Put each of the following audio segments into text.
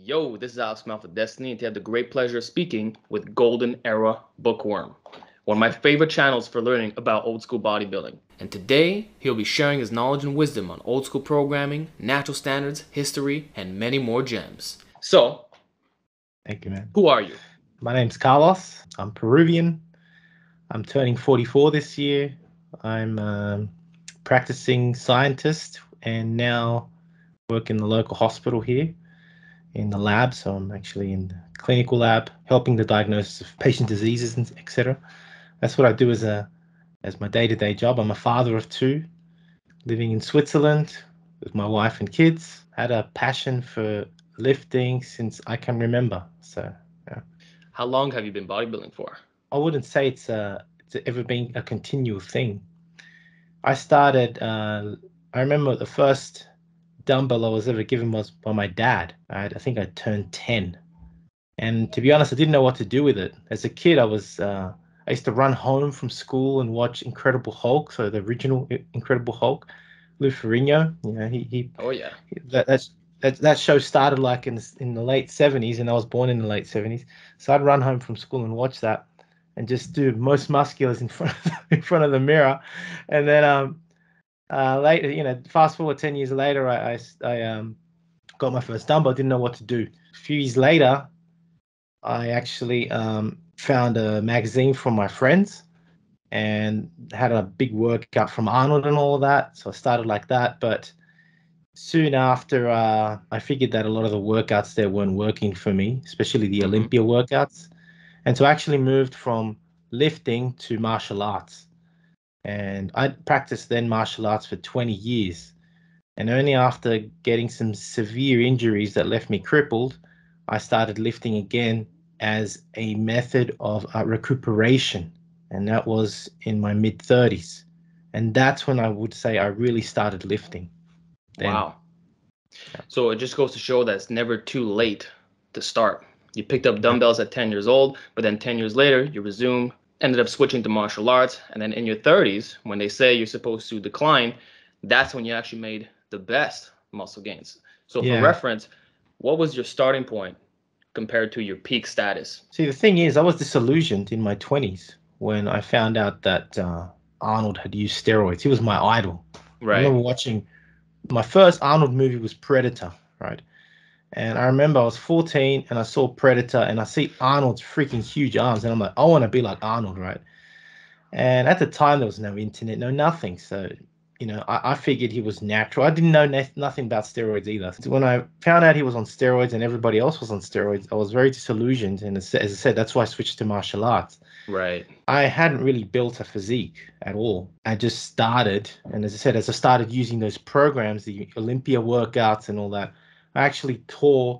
Yo, this is Alex Mouth of Destiny, and to have the great pleasure of speaking with Golden Era Bookworm, one of my favorite channels for learning about old school bodybuilding. And today, he'll be sharing his knowledge and wisdom on old school programming, natural standards, history, and many more gems. So, Thank you, man. who are you? My name's Carlos. I'm Peruvian. I'm turning 44 this year. I'm a practicing scientist and now work in the local hospital here in the lab. So I'm actually in the clinical lab, helping the diagnosis of patient diseases, and etc. That's what I do as my day-to-day job. I'm a father of two, living in Switzerland with my wife and kids. Had a passion for lifting since I can remember. So yeah. How long have you been bodybuilding for? I wouldn't say it's ever been a continual thing. I started. I remember the first dumbbell I was ever given was by my dad. I think I turned 10, and to be honest, I didn't know what to do with it. As a kid, I used to run home from school and watch Incredible Hulk, so the original Incredible Hulk, Lou Ferrigno. You know, Oh yeah. that show started like in the late 70s, and I was born in the late 70s. So I'd run home from school and watch that, and just do most musculars in front of the mirror, and then later, fast forward 10 years later, I got my first dumbbell. I didn't know what to do. A few years later, I actually found a magazine from my friends and had a big workout from Arnold and all of that. So I started like that, but soon after, I figured that a lot of the workouts there weren't working for me, especially the Olympia workouts. And so I actually moved from lifting to martial arts. And I practiced then martial arts for 20 years. And only after getting some severe injuries that left me crippled, I started lifting again as a method of recuperation. And that was in my mid-30s. And that's when I would say I really started lifting. Then. Wow. So it just goes to show that it's never too late to start. You picked up dumbbells at 10 years old, but then 10 years later, you resumed, ended up switching to martial arts. And then in your 30s, when they say you're supposed to decline, that's when you actually made the best muscle gains. So for reference, what was your starting point compared to your peak status? See, the thing is, I was disillusioned in my 20s when I found out that Arnold had used steroids. He was my idol. Right. I remember watching my first Arnold movie was Predator, right? And I remember I was 14 and I saw Predator and I see Arnold's freaking huge arms and I'm like, I want to be like Arnold, right? And at the time there was no internet, no nothing. So, I figured he was natural. I didn't know nothing about steroids either. So when I found out he was on steroids and everybody else was on steroids, I was very disillusioned. And as I said, that's why I switched to martial arts. Right. I hadn't really built a physique at all. I just started. And as I said, as I started using those programs, the Olympia workouts and all that, I actually tore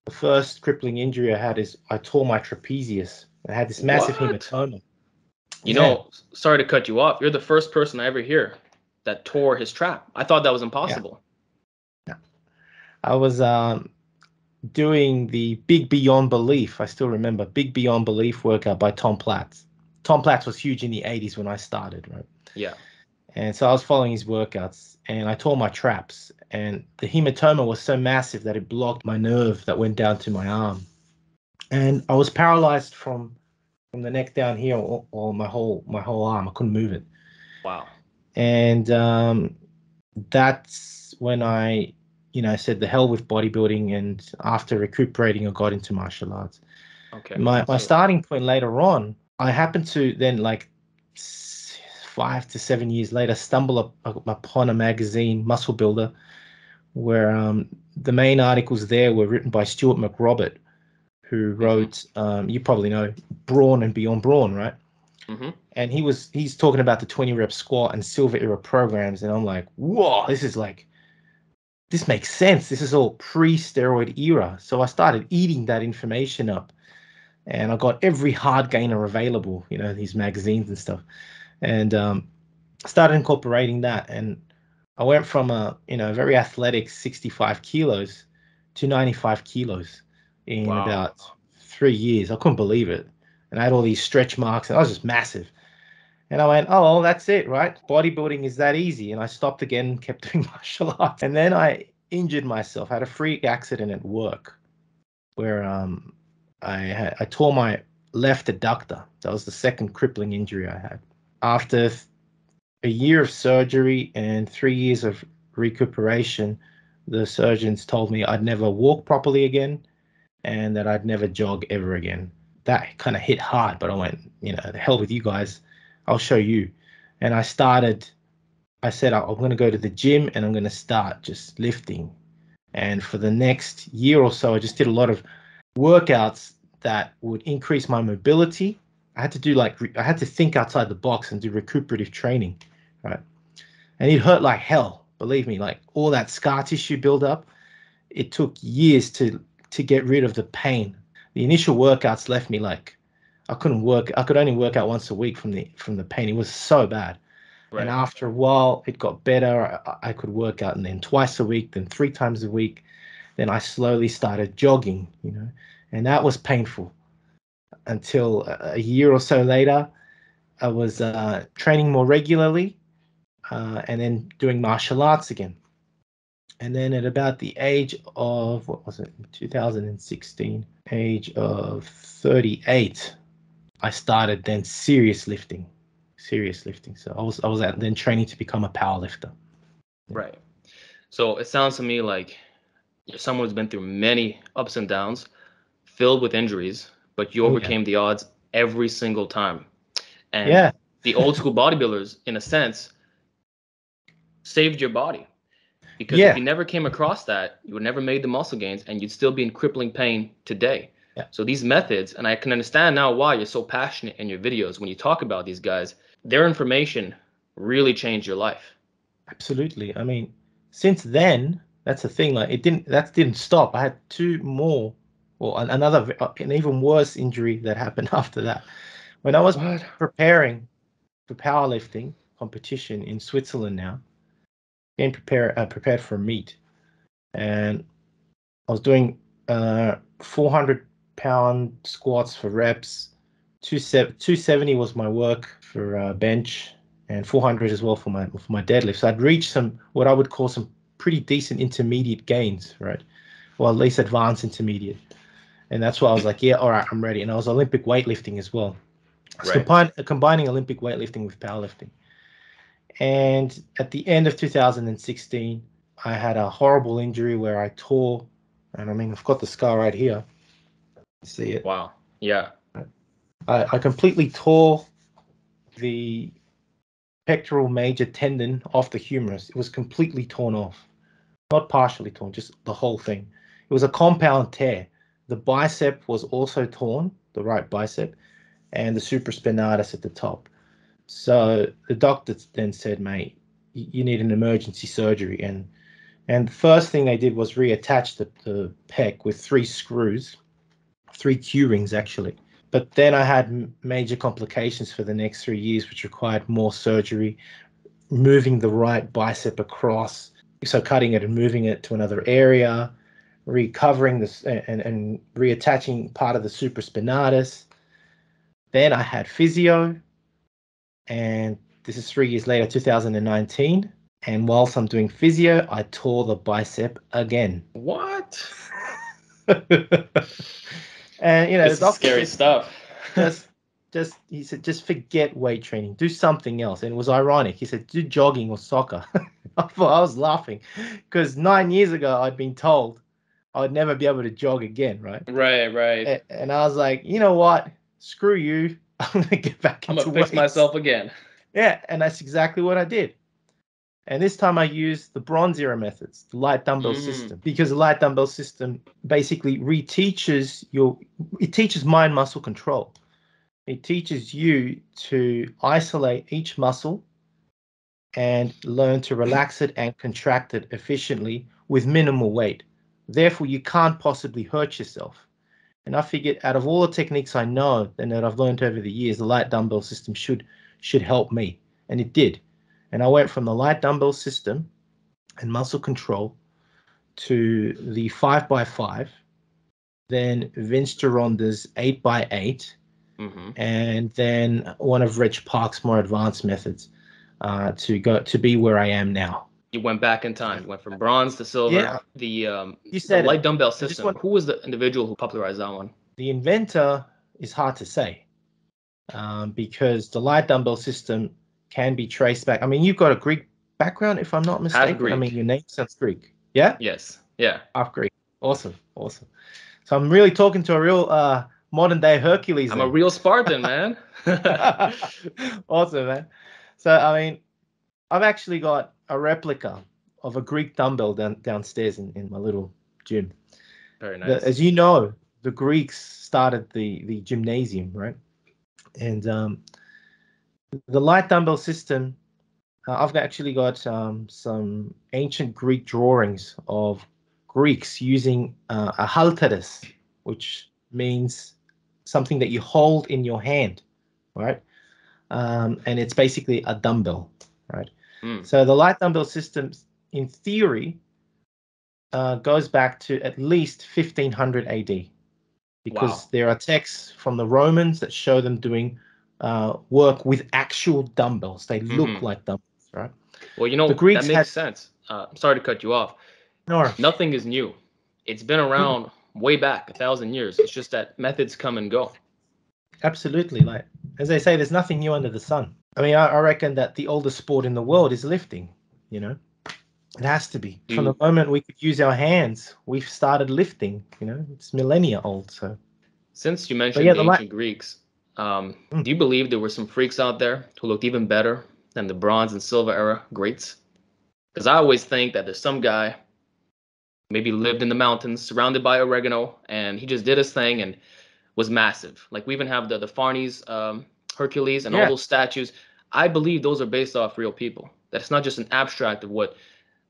the first crippling injury I had is I tore my trapezius. I had this massive hematoma. You know, sorry to cut you off. You're the first person I ever hear that tore his trap. I thought that was impossible. Yeah. I was doing the Big Beyond Belief. I still remember Big Beyond Belief workout by Tom Platz. Tom Platz was huge in the 80s when I started, right? Yeah. And so I was following his workouts and I tore my traps. And the hematoma was so massive that it blocked my nerve that went down to my arm. And I was paralyzed from the neck down here or my whole arm. I couldn't move it. Wow. And that's when I said the hell with bodybuilding. And after recuperating, I got into martial arts. Okay. My starting point later on, I happened to then, like 5 to 7 years later, stumble upon a magazine, Muscle Builder, where the main articles there were written by Stuart McRobert, who wrote, you probably know, Brawn and Beyond Brawn, right? And he's talking about the 20 rep squat and silver era programs. And I'm like, whoa, this makes sense. This is all pre-steroid era. So I started eating that information up and I got every hard gainer available, these magazines and stuff. And started incorporating that. And I went from a very athletic 65 kilos to 95 kilos in about 3 years. I couldn't believe it. And I had all these stretch marks and I was just massive. And I went, oh, well, that's it, right? Bodybuilding is that easy. And I stopped again and kept doing martial arts. And then I injured myself. I had a freak accident at work. where I tore my left adductor. That was the second crippling injury I had. After a year of surgery and 3 years of recuperation, the surgeons told me I'd never walk properly again and that I'd never jog ever again. That kind of hit hard, but I went, the hell with you guys. I'll show you. And I said, I'm going to go to the gym and I'm going to start just lifting. And for the next year or so, I just did a lot of workouts that would increase my mobility. I had to think outside the box and do recuperative training, right? And it hurt like hell, believe me. Like all that scar tissue buildup, it took years to get rid of the pain. The initial workouts left me like I couldn't work. I could only work out once a week from the pain. It was so bad. Right. And after a while, it got better. I could work out, and then twice a week, then 3 times a week. Then I slowly started jogging, and that was painful. Until a year or so later, I was training more regularly, and then doing martial arts again. And then at about the age of, 2016, age of 38, I started then serious lifting. So I was then training to become a power lifter. Right. So it sounds to me like you're someone who's been through many ups and downs, filled with injuries, but you overcame the odds every single time. And the old school bodybuilders, in a sense, saved your body. Because if you never came across that, you would never made the muscle gains and you'd still be in crippling pain today. Yeah. So these methods, and I can understand now why you're so passionate in your videos when you talk about these guys, their information really changed your life. Absolutely. I mean, since then, that's the thing, like that didn't stop. I had 2 more, or an even worse injury that happened after that. When I was preparing for powerlifting competition in Switzerland now, getting prepared for a meet, and I was doing 400-pound squats for reps. 270 was my work for bench, and 400 as well for my deadlift. So I'd reached what I would call some pretty decent intermediate gains, right? Well, at least advanced intermediate. And that's why I was like, yeah, all right, I'm ready. And I was Olympic weightlifting as well. So combining Olympic weightlifting with powerlifting. And at the end of 2016, I had a horrible injury where I tore, and I mean, I've got the scar right here. You see it? Wow. Yeah. I completely tore the pectoral major tendon off the humerus. It was completely torn off. Not partially torn, just the whole thing. It was a compound tear. The bicep was also torn, the right bicep, and the supraspinatus at the top. So the doctor then said, mate, you need an emergency surgery. And the first thing they did was reattach the pec with 3 screws, 3 Q-rings actually. But then I had major complications for the next 3 years, which required more surgery, moving the right bicep across, so cutting it and moving it to another area, recovering this and reattaching part of the supraspinatus. Then I had physio, and this is 3 years later, 2019. And whilst I'm doing physio, I tore the bicep again. What? And this the doctor, scary stuff. He said, just forget weight training, do something else. And it was ironic. He said, do jogging or soccer. I was laughing because 9 years ago I'd been told I would never be able to jog again, right? Right. And I was like, you know what? Screw you. I'm gonna get back into weights. I'm gonna fix myself again. Yeah, and that's exactly what I did. And this time I used the Bronze Era methods, the light dumbbell system, because the light dumbbell system basically teaches mind muscle control. It teaches you to isolate each muscle and learn to relax it and contract it efficiently with minimal weight. Therefore, you can't possibly hurt yourself. And I figured out of all the techniques I know and that I've learned over the years, the light dumbbell system should help me. And it did. And I went from the light dumbbell system and muscle control to the 5x5, then Vince Gironda's 8x8, and then one of Reg Park's more advanced methods to be where I am now. You went back in time. You went from bronze to silver. Yeah, The you the said light it. dumbbell I just system. want Who was the individual who popularized that one? the inventor is hard to say, because the light dumbbell system can be traced back. I mean, you've got a Greek background, if I'm not Half mistaken. I mean, Greek. your name sounds Greek. Yeah, Yes. Yeah. half Greek. Awesome, awesome. So I'm really talking to a real modern day Hercules I'm a then. real Spartan, man. Awesome, man. So I mean, I've actually got a replica of a Greek dumbbell downstairs in my little gym. Very nice. As you know, the Greeks started the gymnasium, right? And the light dumbbell system, I've actually got some ancient Greek drawings of Greeks using a halteres, which means something that you hold in your hand, right? And it's basically a dumbbell, right? Mm. So the light dumbbell system, in theory, goes back to at least 1500 AD, because there are texts from the Romans that show them doing work with actual dumbbells. They look like dumbbells, right? Well, The that Greeks makes had sense. I'm sorry to cut you off. no, Nothing is new. It's been around way back 1,000 years. It's just that methods come and go. absolutely. Like as they say, there's nothing new under the sun. I mean, I reckon that the oldest sport in the world is lifting. You know, it has to be. From the moment we could use our hands, we've started lifting. You know, it's millennia old. So, Since you mentioned yeah, the ancient Greeks, do you believe there were some freaks out there who looked even better than the Bronze and Silver era greats? Because I always think that there's some guy maybe lived in the mountains surrounded by oregano and he just did his thing and was massive. Like we even have the Farnes Hercules and all yeah, those statues. I believe those are based off real people. That it's not just an abstract of what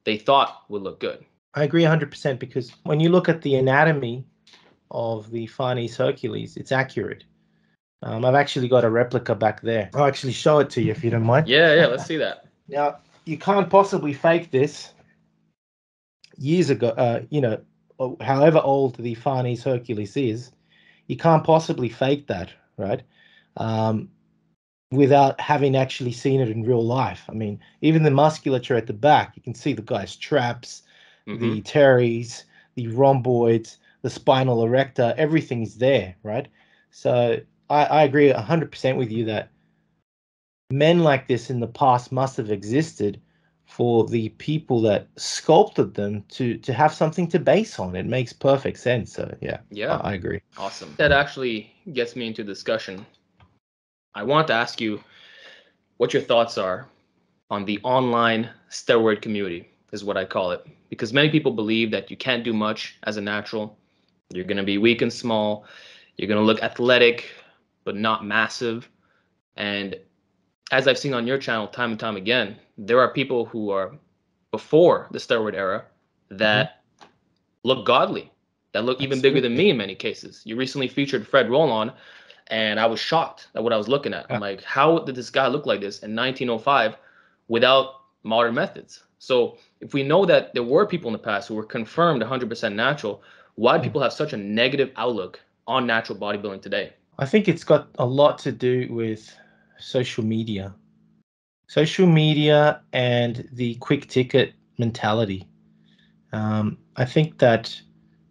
they thought would look good. I agree 100%, because when you look at the anatomy of the Farnes Hercules, it's accurate. I've actually got a replica back there. I'll actually show it to you if you don't mind. Yeah, let's see that. Now, you can't possibly fake this. Years ago, however old the Farnes Hercules is, you can't possibly fake that, right? Without having actually seen it in real life. I mean, even the musculature at the back, you can see the guy's traps, the teres, the rhomboids, the spinal erector, everything's there, right? So I agree 100% with you that men like this in the past must have existed for the people that sculpted them to have something to base on. It makes perfect sense. So yeah, I agree. Awesome. That actually gets me into discussion. I want to ask you what your thoughts are on the online steroid community, is what I call it. Because many people believe that you can't do much as a natural. You're going to be weak and small. You're going to look athletic, but not massive. And as I've seen on your channel time and time again, there are people who are before the steroid era that look godly, that look even bigger than me in many cases. You recently featured Fred Rollon, and I was shocked at what I was looking at. I'm like, how did this guy look like this in 1905 without modern methods? So if we know that there were people in the past who were confirmed 100% natural, why do people have such a negative outlook on natural bodybuilding today? I think it's got a lot to do with social media. Social media and the quick ticket mentality. I think that,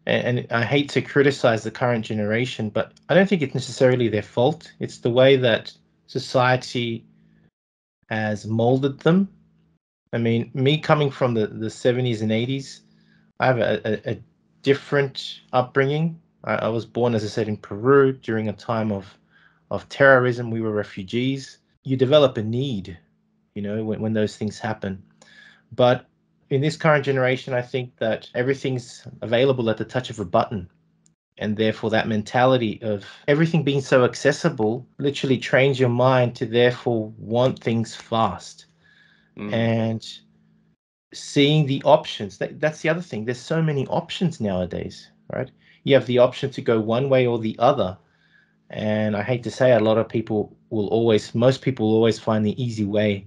and I hate to criticize the current generation, but I don't think it's necessarily their fault. It's the way that society has molded them. I mean, me coming from the 70s and 80s, I have a different upbringing. I was born, as I said, in Peru during a time of terrorism. We were refugees. You develop a need, when those things happen. But in this current generation, I think that everything's available at the touch of a button. And therefore, that mentality of everything being so accessible literally trains your mind to therefore want things fast. And seeing the options, that's the other thing. There's so many options nowadays, right? You have the option to go one way or the other. And I hate to say it, most people will always find the easy way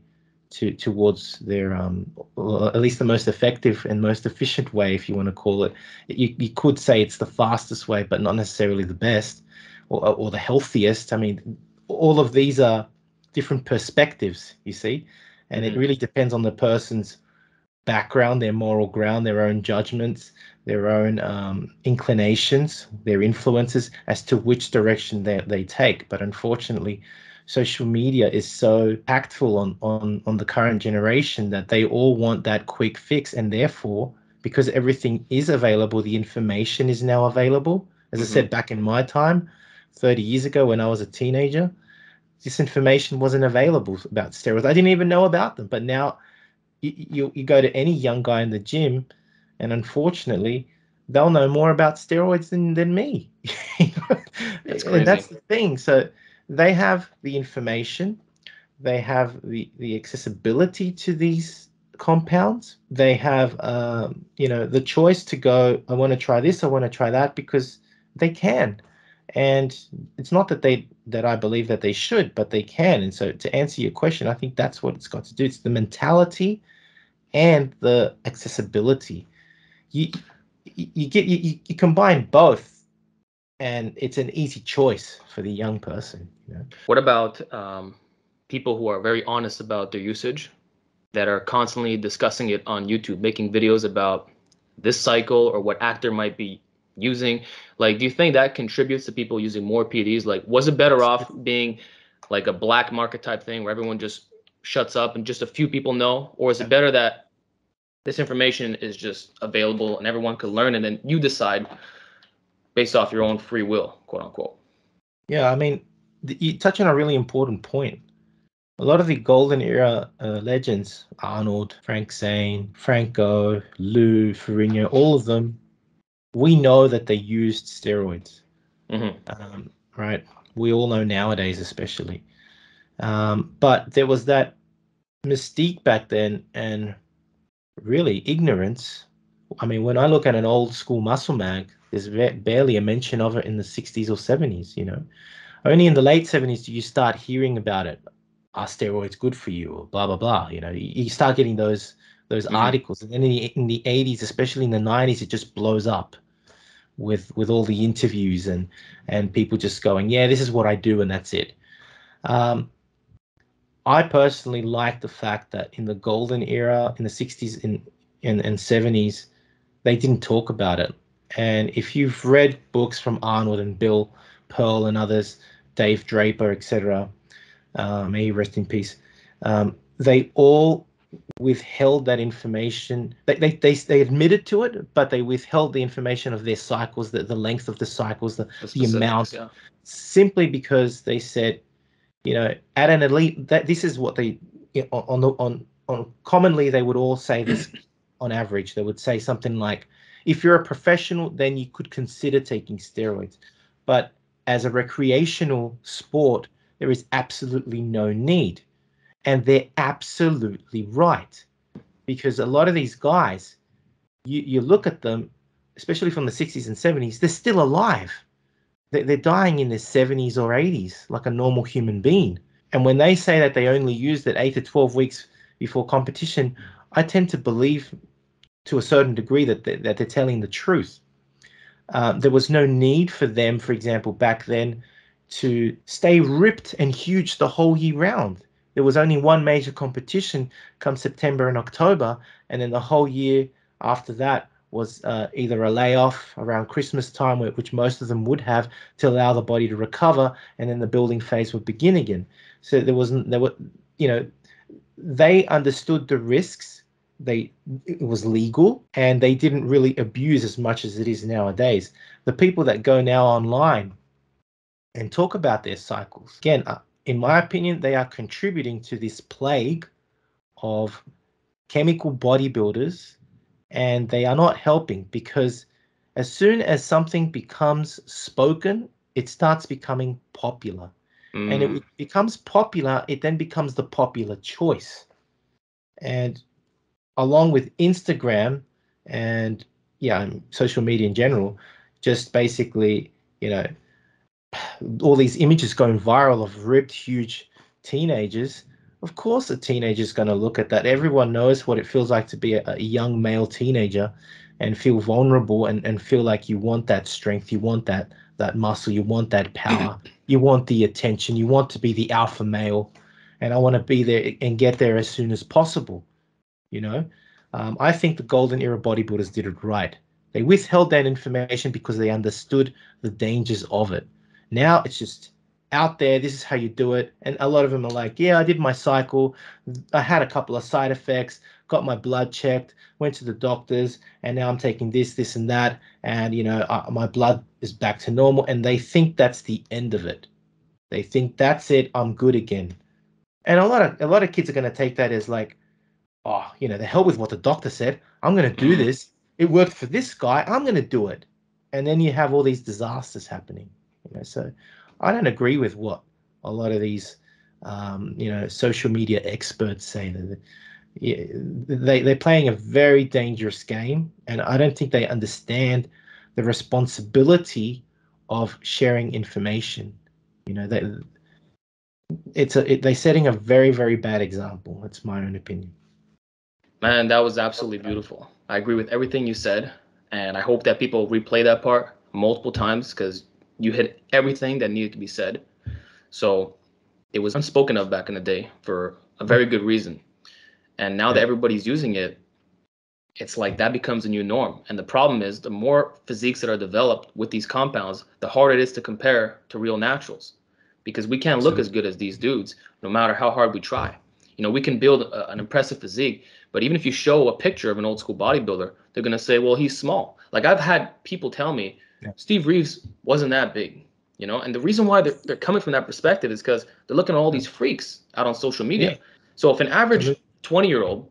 towards their, at least the most effective and most efficient way, if you want to call it. You could say it's the fastest way, but not necessarily the best or the healthiest. I mean, all of these are different perspectives, you see, and it really depends on the person's background, their moral ground, their own judgments, their own inclinations, their influences as to which direction they take. But unfortunately, social media is so impactful on the current generation that they all want that quick fix, and therefore, because everything is available, the information is now available. As I said, back in my time, 30 years ago when I was a teenager, this information wasn't available about steroids. I didn't even know about them. But now you go to any young guy in the gym, and unfortunately, they'll know more about steroids than me. That's And crazy. that's the thing. So they have the information, they have the accessibility to these compounds. They have the choice to go, I want to try this, I want to try that, because they can. And it's not that I believe that they should, but they can. And so to answer your question, I think that's what it's got to do. It's the mentality and the accessibility. You you combine both, and it's an easy choice for the young person. What about people who are very honest about their usage, that are constantly discussing it on YouTube, making videos about this cycle or what actor might be using? Like, do you think that contributes to people using more PEDs? Like, was it better off being like a black market type thing where everyone just shuts up and just a few people know? Or is it better that this information is just available and everyone could learn, and then you decide based off your own free will, quote unquote? Yeah, I mean, you touch on a really important point. A lot of the golden era legends, Arnold, Frank Zane, Franco, Lou, Ferrigno, all of them, we know that they used steroids. Right? We all know nowadays, especially. But there was that mystique back then, and really ignorance. I mean, when I look at an old school muscle mag, there's barely a mention of it in the 60s or 70s. Only in the late 70s do you start hearing about it. Are steroids good for you, or blah blah blah? You start getting those articles, and then in the 80s, especially in the 90s, it just blows up with all the interviews and people just going, yeah, this is what I do, and that's it. I personally like the fact that in the golden era, in the 60s and 70s, they didn't talk about it. And if you've read books from Arnold and Bill Pearl and others, Dave Draper, etc., may he rest in peace, they all withheld that information. They admitted to it, but they withheld the information of their cycles, the length of the cycles, the amount, Yeah. simply because they said, at an elite, that this is what they on commonly they would all say this. On average, they would say something like, if you're a professional, then you could consider taking steroids, but as a recreational sport, there is absolutely no need. And they're absolutely right, because a lot of these guys, you look at them, especially from the 60s and 70s, they're still alive. They're dying in their 70s or 80s like a normal human being. And when they say that they only used it 8 to 12 weeks before competition, I tend to believe to a certain degree that they're telling the truth. There was no need for them, for example, back then, to stay ripped and huge the whole year round. There was only one major competition come September and October, and then the whole year after that was either a layoff around Christmas time, which most of them would have, to allow the body to recover, and then the building phase would begin again. So they understood the risks. It was legal, and they didn't really abuse as much as it is nowadays. The people that go now online and talk about their cycles, again, in my opinion, they are contributing to this plague of chemical bodybuilders, and they are not helping, because as soon as something becomes spoken, it starts becoming popular. And it becomes popular, it then becomes the popular choice. And along with Instagram and social media in general, just basically, all these images going viral of ripped, huge teenagers. Of course, a teenager is going to look at that. Everyone knows what it feels like to be a young male teenager and feel vulnerable and feel like you want that strength, you want that muscle, you want that power, you want the attention, you want to be the alpha male, and I want to be there and get there as soon as possible. I think the Golden Era bodybuilders did it right. They withheld that information because they understood the dangers of it. Now it's just out there. This is how you do it. And a lot of them are like, yeah, I did my cycle. I had a couple of side effects, got my blood checked, went to the doctors, and now I'm taking this, and that. And, my blood is back to normal. And they think that's the end of it. They think that's it. I'm good again. And a lot of kids are going to take that as like, oh, the hell with what the doctor said. I'm going to do this. It worked for this guy. I'm going to do it. And then you have all these disasters happening. So I don't agree with what a lot of these, social media experts say. That they're playing a very dangerous game, and I don't think they understand the responsibility of sharing information. They're setting a very, very bad example. That's my own opinion. Man, that was absolutely beautiful. I agree with everything you said, and I hope that people replay that part multiple times because you hit everything that needed to be said. So it was unspoken of back in the day for a very good reason. And now that everybody's using it, it's like that becomes a new norm. And the problem is the more physiques that are developed with these compounds, the harder it is to compare to real naturals because we can't look as good as these dudes no matter how hard we try. We can build an impressive physique, but even if you show a picture of an old school bodybuilder, they're going to say, well, he's small. Like I've had people tell me, Steve Reeves wasn't that big, and the reason why they're coming from that perspective is because they're looking at all these freaks out on social media. Yeah. So if an average 20-year-old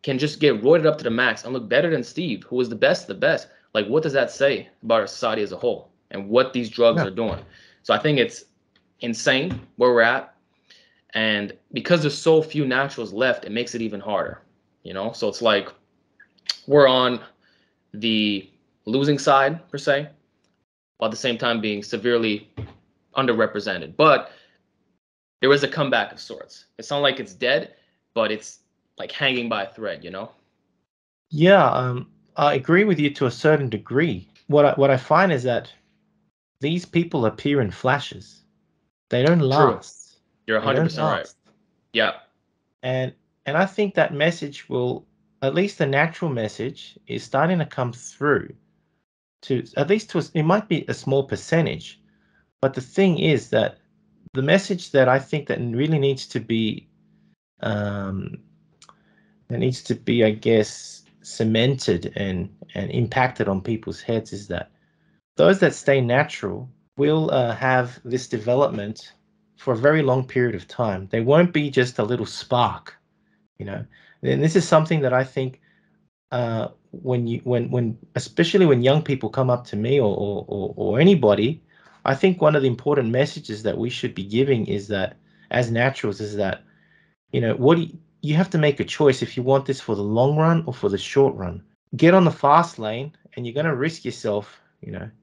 can just get roided up to the max and look better than Steve, who was the best of the best, like what does that say about our society as a whole and what these drugs are doing? So I think it's insane where we're at. And because there's so few naturals left, it makes it even harder, So it's like we're on the losing side, per se, while at the same time being severely underrepresented. But there is a comeback of sorts. It's not like it's dead, but it's like hanging by a thread, Yeah, I agree with you to a certain degree. What I find is that these people appear in flashes. They don't last. You're 100% right. Yeah. And I think that message will, at least the natural message, is starting to come through. It might be a small percentage, but the thing is that the message that I think that really needs to be, I guess, cemented and impacted on people's heads is that those that stay natural will have this development for a very long period of time. They won't be just a little spark, And this is something that I think when especially when young people come up to me or anybody, I think one of the important messages that we should be giving is that as naturals is that, you have to make a choice if you want this for the long run or for the short run. Get on the fast lane and you're going to risk yourself,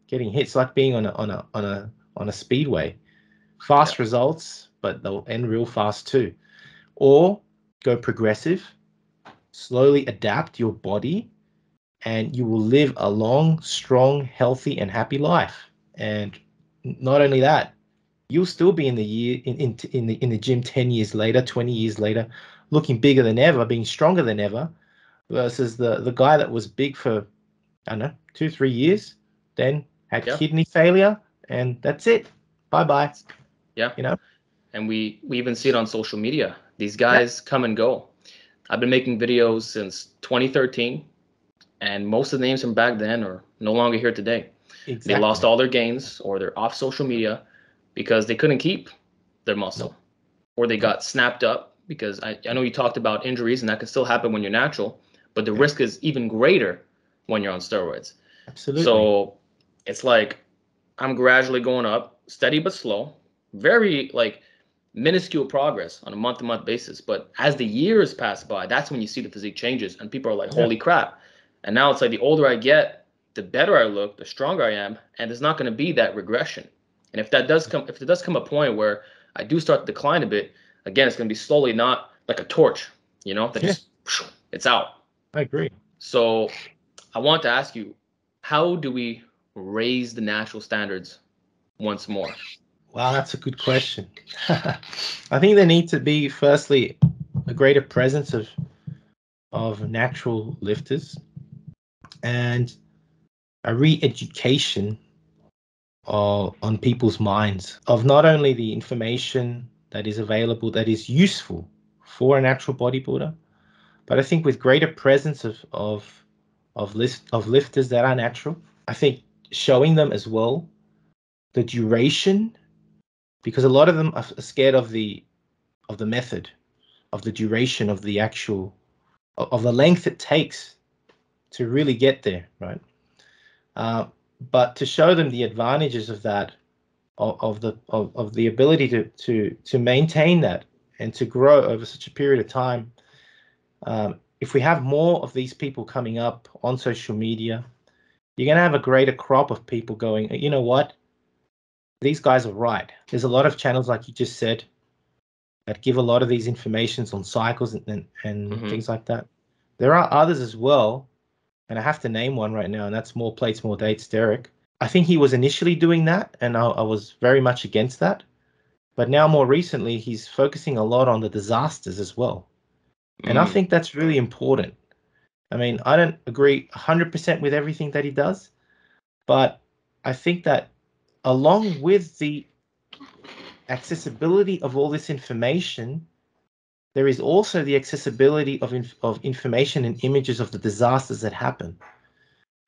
getting hit. It's like being on a speedway. Fast results, but they'll end real fast too. Or go progressive, slowly adapt your body, and you will live a long, strong, healthy, and happy life. And not only that, you'll still be in the gym 10 years later, 20 years later, looking bigger than ever, being stronger than ever, versus the guy that was big for, I don't know, 2-3 years, then had kidney failure, and that's it. Bye-bye. Yeah. And we even see it on social media. These guys come and go. I've been making videos since 2013, and most of the names from back then are no longer here today. Exactly. They lost all their gains, or they're off social media because they couldn't keep their muscle, or they got snapped up because I know you talked about injuries, and that can still happen when you're natural, but the risk is even greater when you're on steroids. Absolutely. So it's like I'm gradually going up, steady but slow, very like minuscule progress on a month-to-month basis. But as the years pass by, that's when you see the physique changes, and people are like, holy crap. And now it's like the older I get, the better I look, the stronger I am, and there's not going to be that regression. And if there does come a point where I do start to decline a bit, again, it's going to be slowly, not like a torch, that just, it's out. I agree. So I want to ask you, how do we raise the natural standards once more? Wow, that's a good question. I think there needs to be, firstly, a greater presence of natural lifters and a re-education on people's minds of not only the information that is available that is useful for a natural bodybuilder, but I think with greater presence of lifters that are natural, I think showing them as well the duration, because a lot of them are scared of the method, of the duration of the actual of the length it takes to really get there, right? But to show them the advantages of that, of the ability to maintain that and to grow over such a period of time. If we have more of these people coming up on social media, you're going to have a greater crop of people going, you know what, these guys are right. There's a lot of channels, like you just said, that give a lot of these informations on cycles and things like that. There are others as well, and I have to name one right now, and that's More Plates, More Dates, Derek. I think he was initially doing that, and I was very much against that. But now, more recently, he's focusing a lot on the disasters as well. And I think that's really important. I mean, I don't agree 100% with everything that he does, but I think that along with the accessibility of all this information, there is also the accessibility of information and images of the disasters that happen.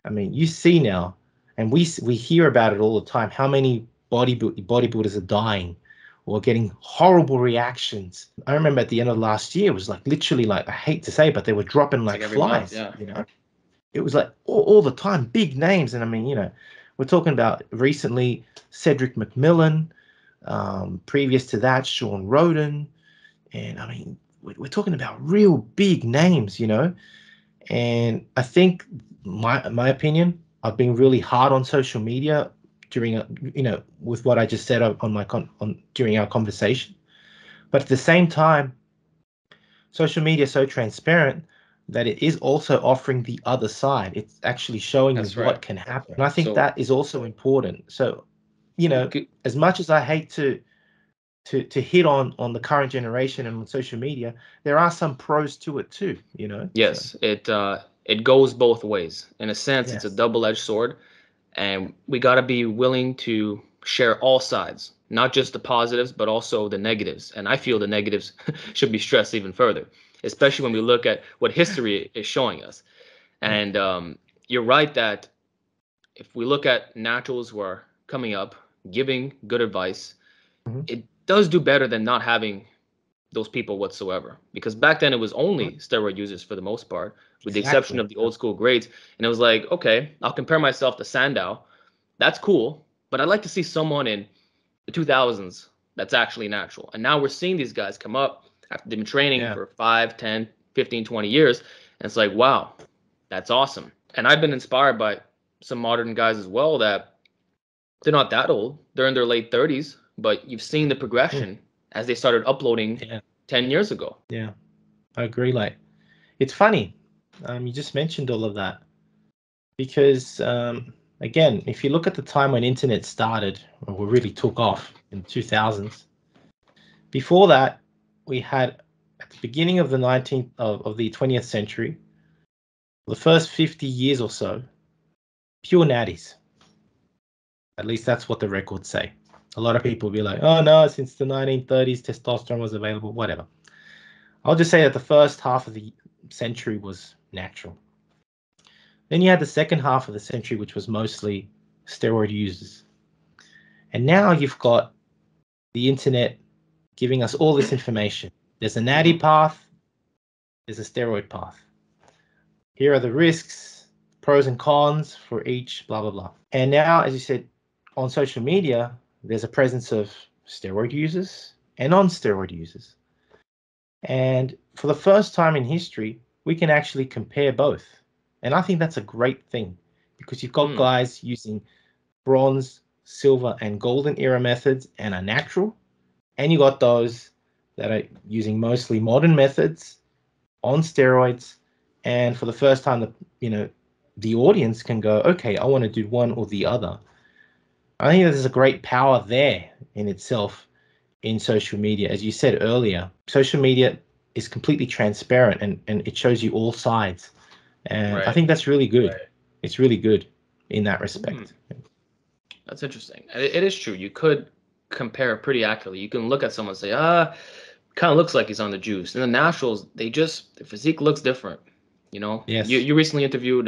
I mean, you see now, and we hear about it all the time, how many bodybuilders are dying or getting horrible reactions. I remember at the end of last year, it was like literally, like, I hate to say it, but they were dropping like flies. Month, you know, it was like all the time, big names. And I mean, we're talking about recently Cedric McMillan, previous to that, Sean Roden. And I mean, we're talking about real big names, and I think my opinion, I've been really hard on social media during with what I just said on during our conversation. But at the same time, social media is so transparent that it is also offering the other side. It's actually showing you what can happen. And I think that is also important. So, as much as I hate to hit on the current generation and on social media, there are some pros to it too, Yes, so. It goes both ways. In a sense, yes. It's a double-edged sword, and we got to be willing to share all sides, not just the positives, but also the negatives. And I feel the negatives should be stressed even further, especially when we look at what history is showing us. And you're right that if we look at naturals who are coming up, giving good advice, it does do better than not having those people whatsoever, because back then it was only steroid users for the most part, with the exception of the old school greats. And it was like, okay, I'll compare myself to Sandow. That's cool, but I'd like to see someone in the 2000s that's actually natural. And now we're seeing these guys come up after they've been training for 5, 10, 15, 20 years. And it's like, wow, that's awesome. And I've been inspired by some modern guys as well that they're not that old. They're in their late 30s, but you've seen the progression as they started uploading 10 years ago. Yeah, I agree. Like, it's funny. You just mentioned all of that because, again, if you look at the time when internet started or really took off in the 2000s, before that, we had at the beginning of the 20th century, the first 50 years or so, pure natties. At least that's what the records say. A lot of people will be like, oh no, since the 1930s, testosterone was available, whatever. I'll just say that the first half of the century was natural. Then you had the second half of the century, which was mostly steroid users. And now you've got the internet giving us all this information. There's a natty path, there's a steroid path. Here are the risks, pros and cons for each, blah, blah, blah. And now, as you said, on social media, there's a presence of steroid users and non-steroid users. And for the first time in history, we can actually compare both. And I think that's a great thing because you've got guys using bronze, silver, and golden era methods and are natural. And you got those that are using mostly modern methods on steroids. And for the first time, the audience can go, okay, I want to do one or the other. I think there's a great power there in itself in social media. As you said earlier, social media is completely transparent, and it shows you all sides. And I Right. think that's really good. Right. It's really good in that respect. That's interesting. It is true. You could compare pretty accurately. You can look at someone and say, kind of looks like he's on the juice. And the naturals, the physique looks different. You know, Yes. you recently interviewed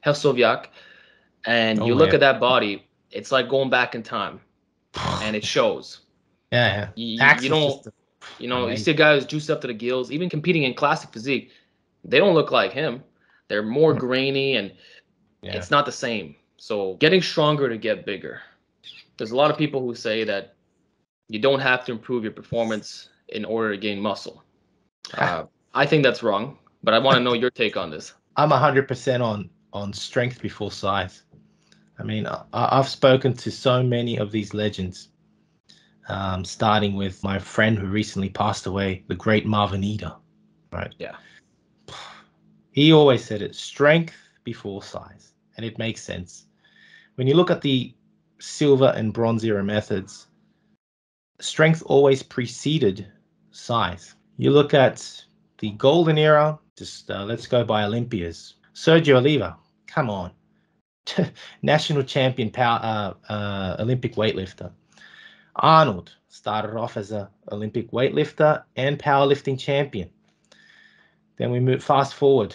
Helsoviak, and you Oh look yeah. at that body, it's like going back in time, and it shows. Yeah, yeah. You Axel's don't, just you amazing. see a guy who's juiced up to the gills, even competing in classic physique, they don't look like him. They're more grainy, and Yeah. it's not the same. So getting stronger to get bigger. There's a lot of people who say that you don't have to improve your performance in order to gain muscle. I think that's wrong, but I want to know your take on this. I'm 100% on strength before size. I mean, I've spoken to so many of these legends, starting with my friend who recently passed away, the great Marvin Eder, right? Yeah. He always said it, strength before size, and it makes sense. When you look at the silver and bronze era methods, strength always preceded size. You look at the golden era, just let's go by Olympias. Sergio Oliva, come on. National champion power, Olympic weightlifter. Arnold started off as an Olympic weightlifter and powerlifting champion. Then we move fast forward.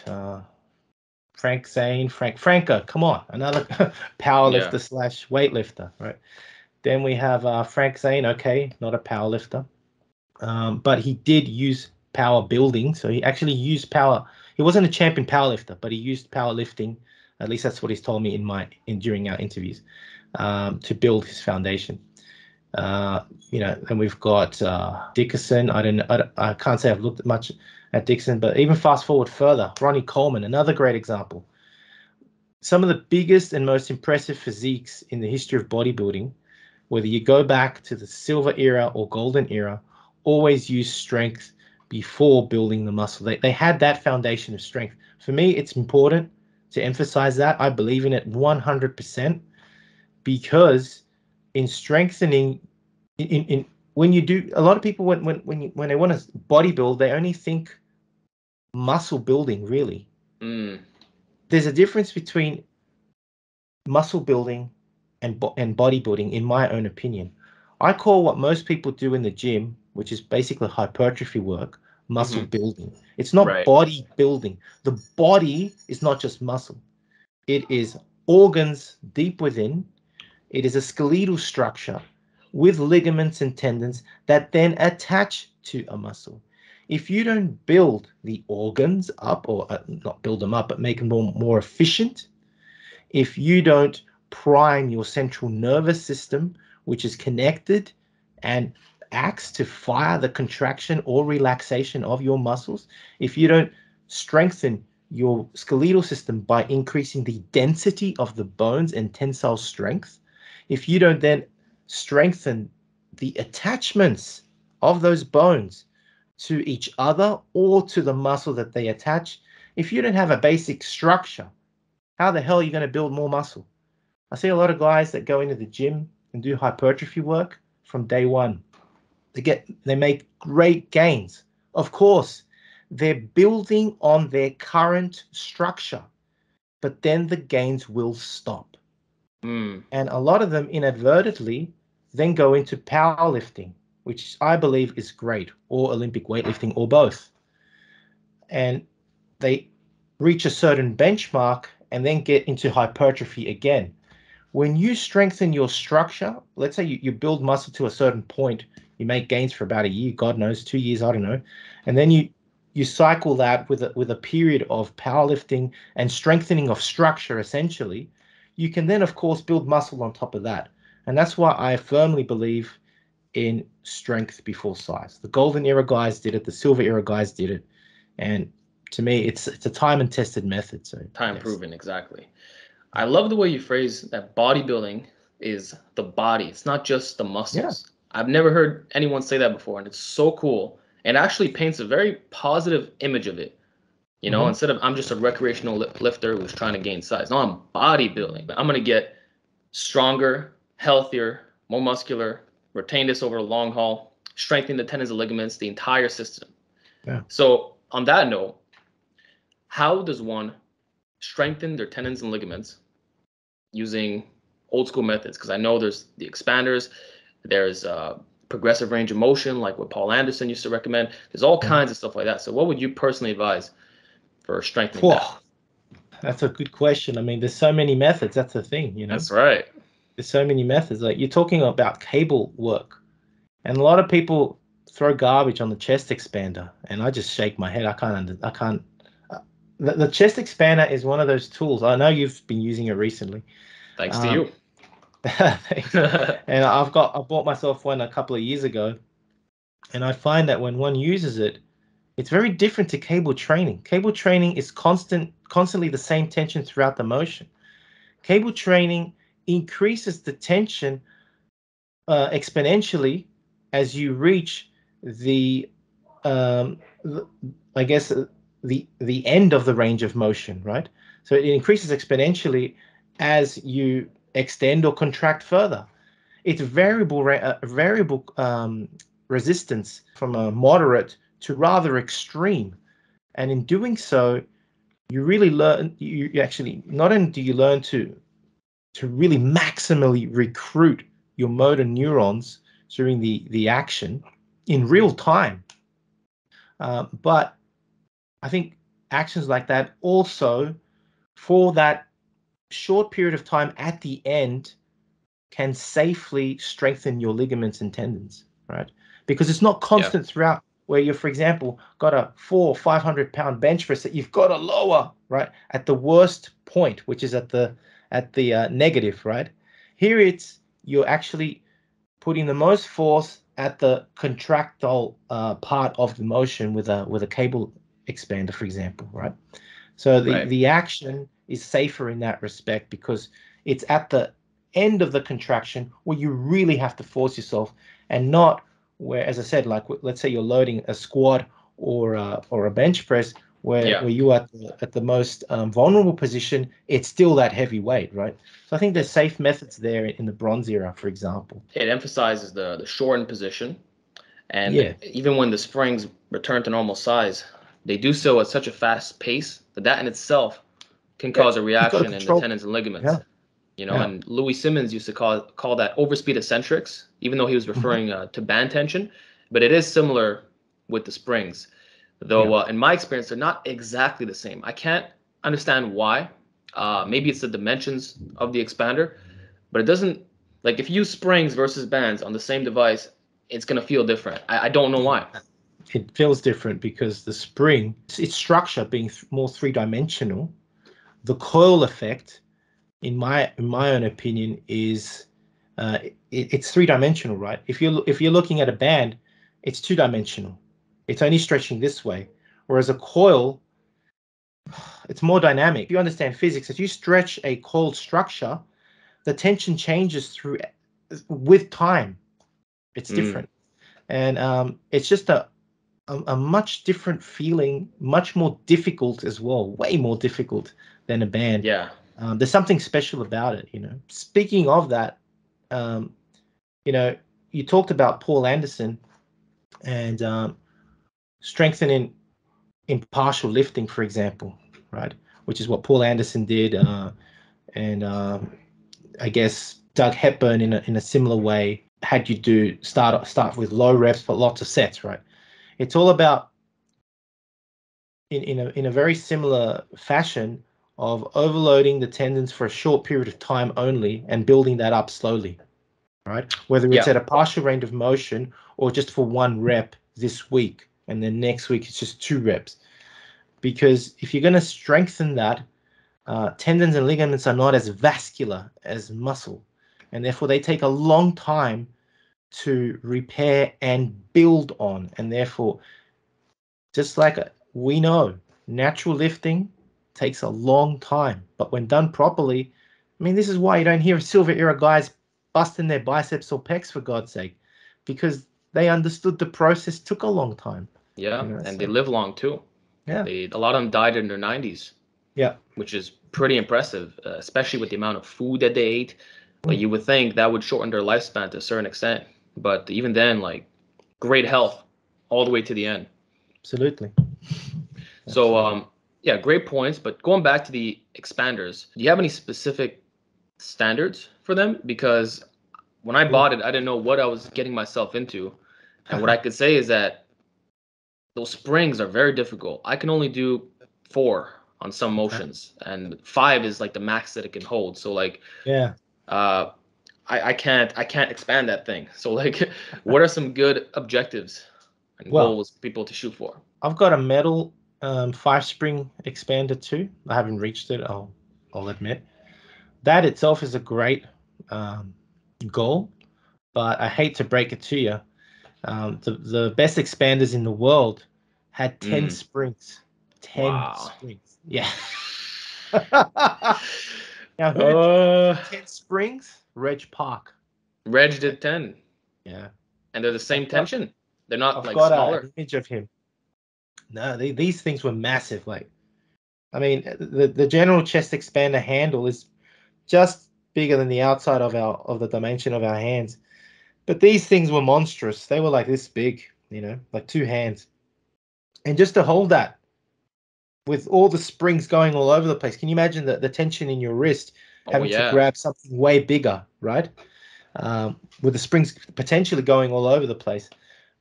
Frank Zane, Franco, come on, another powerlifter slash weightlifter, right? Then we have Frank Zane, okay, not a powerlifter, but he did use power building. So he actually used power. He wasn't a champion powerlifter, but he used powerlifting. At least that's what he's told me during our interviews, to build his foundation. And we've got Dickerson. I can't say I've looked much at Dickerson, but even fast forward further, Ronnie Coleman, another great example. Some of the biggest and most impressive physiques in the history of bodybuilding, whether you go back to the silver era or golden era, always use strength before building the muscle. They had that foundation of strength. For me, it's important to emphasize that. I believe in it 100%, because in strengthening, when you do, a lot of people when they want to bodybuild, they only think muscle building, really. There's a difference between muscle building and bodybuilding, in my own opinion. I call what most people do in the gym, which is basically hypertrophy work, muscle building. It's not body building. The body is not just muscle. It is organs deep within. It is a skeletal structure with ligaments and tendons that then attach to a muscle. If you don't build the organs up, or not build them up, but make them more efficient, if you don't prime your central nervous system, which is connected and acts to fire the contraction or relaxation of your muscles, if you don't strengthen your skeletal system by increasing the density of the bones and tensile strength, if you don't then strengthen the attachments of those bones to each other or to the muscle that they attach, if you don't have a basic structure, how the hell are you going to build more muscle? I see a lot of guys that go into the gym and do hypertrophy work from day one. They make great gains. Of course, they're building on their current structure, but then the gains will stop. And a lot of them inadvertently then go into powerlifting, which I believe is great, or Olympic weightlifting, or both. And they reach a certain benchmark and then get into hypertrophy again. When you strengthen your structure, let's say you build muscle to a certain point, you make gains for about a year, God knows, 2 years, I don't know, and then you cycle that with a period of powerlifting and strengthening of structure, essentially, you can then, of course, build muscle on top of that. And that's why I firmly believe in strength before size. The golden era guys did it, the silver era guys did it, and to me, it's a time and tested method. So Time proven, exactly. I love the way you phrase that bodybuilding is the body. It's not just the muscles. I've never heard anyone say that before, and it's so cool. And actually paints a very positive image of it. You know, instead of I'm just a recreational lifter who's trying to gain size. No, I'm bodybuilding. I'm going to get stronger, healthier, more muscular, retain this over a long haul, strengthen the tendons and ligaments, the entire system. Yeah. So on that note, how does one strengthen their tendons and ligaments using old school methods? Because I know there's the expanders, there's progressive range of motion, like what Paul Anderson used to recommend. There's all kinds of stuff like that. So what would you personally advise for strengthening that? That's a good question. I mean, there's so many methods. That's the thing, you know. That's right. There's so many methods. Like you're talking about cable work, and a lot of people throw garbage on the chest expander, and I just shake my head. I can't. The chest expander is one of those tools. I know you've been using it recently. Thanks to you. Thanks. And I bought myself one a couple of years ago, and I find that when one uses it, it's very different to cable training. Cable training is constantly the same tension throughout the motion. Cable training increases the tension exponentially as you reach the I guess the end of the range of motion, right? So it increases exponentially as you extend or contract further. It's variable resistance from a moderate to rather extreme, and in doing so, you really learn. You actually not only do you learn to really maximally recruit your motor neurons during the action in real time, but I think actions like that also, for that short period of time at the end, can safely strengthen your ligaments and tendons, right? Because it's not constant throughout, where you, for example, got a 400 or 500 pound bench press that you've got to lower, right, at the worst point, which is at the negative, right? Here you're actually putting the most force at the contractile part of the motion with a cable expander, for example, right? So the action is safer in that respect because it's at the end of the contraction where you really have to force yourself, and not where, as I said, like let's say you're loading a squat or a bench press where you are at the most vulnerable position. It's still that heavy weight, right? So I think there's safe methods there in the Bronze Era, for example. It emphasizes the shortened position, and even when the springs return to normal size, they do so at such a fast pace that in itself can cause a reaction in the tendons and ligaments. You know, and Louis Simmons used to call that overspeed eccentrics, even though he was referring to band tension. But it is similar with the springs, though in my experience, they're not exactly the same. I can't understand why. Maybe it's the dimensions of the expander, but it doesn't, like if you use springs versus bands on the same device, it's going to feel different. I don't know why. It feels different because the spring, its structure being more three-dimensional, the coil effect, in my own opinion, is it's three-dimensional, right? If you're looking at a band, it's two-dimensional. It's only stretching this way, whereas a coil, it's more dynamic. If you understand physics, if you stretch a coiled structure, the tension changes with time. It's different, and it's just a much different feeling, much more difficult as well, way more difficult than a band. Yeah. There's something special about it, you know. Speaking of that, you know, you talked about Paul Anderson and strengthening impartial lifting, for example, right? Which is what Paul Anderson did, and I guess Doug Hepburn in a similar way had you start with low reps but lots of sets, right? It's all about in a very similar fashion of overloading the tendons for a short period of time only and building that up slowly, right? Whether it's at a partial range of motion or just for one rep this week, and then next week it's just 2 reps. Because if you're going to strengthen that, tendons and ligaments are not as vascular as muscle, and therefore they take a long time to repair and build on, and therefore, just like we know, natural lifting takes a long time, but when done properly, I mean, this is why you don't hear silver era guys busting their biceps or pecs, for God's sake, because they understood the process took a long time. Yeah, you know, and they live long too. Yeah, a lot of them died in their 90s. Yeah, which is pretty impressive, especially with the amount of food that they ate. Like you would think that would shorten their lifespan to a certain extent, but even then, like great health all the way to the end. Absolutely. So, yeah, great points. But going back to the expanders, do you have any specific standards for them? Because when I bought it, I didn't know what I was getting myself into. And what I could say is that those springs are very difficult. I can only do 4 on some motions, and 5 is like the max that it can hold. So like, yeah, I can't expand that thing. So like, what are some good objectives and well, goals for people to shoot for? I've got a metal 5-spring expander too. I haven't reached it, I'll admit. That itself is a great goal, but I hate to break it to you. The best expanders in the world had 10 springs. 10 Wow. springs. Yeah. Now, who did Uh, 10 springs? Reg Park. Reg did 10, Yeah. and they're the same tension. They're not I've like got smaller. an image of him. No, these things were massive. Like, I mean, the general chest expander handle is just bigger than the outside of the dimension of our hands. But these things were monstrous. They were like this big, like 2 hands. And just to hold that with all the springs going all over the place, can you imagine the tension in your wrist Oh having to yeah. grab something way bigger, right? With the springs potentially going all over the place.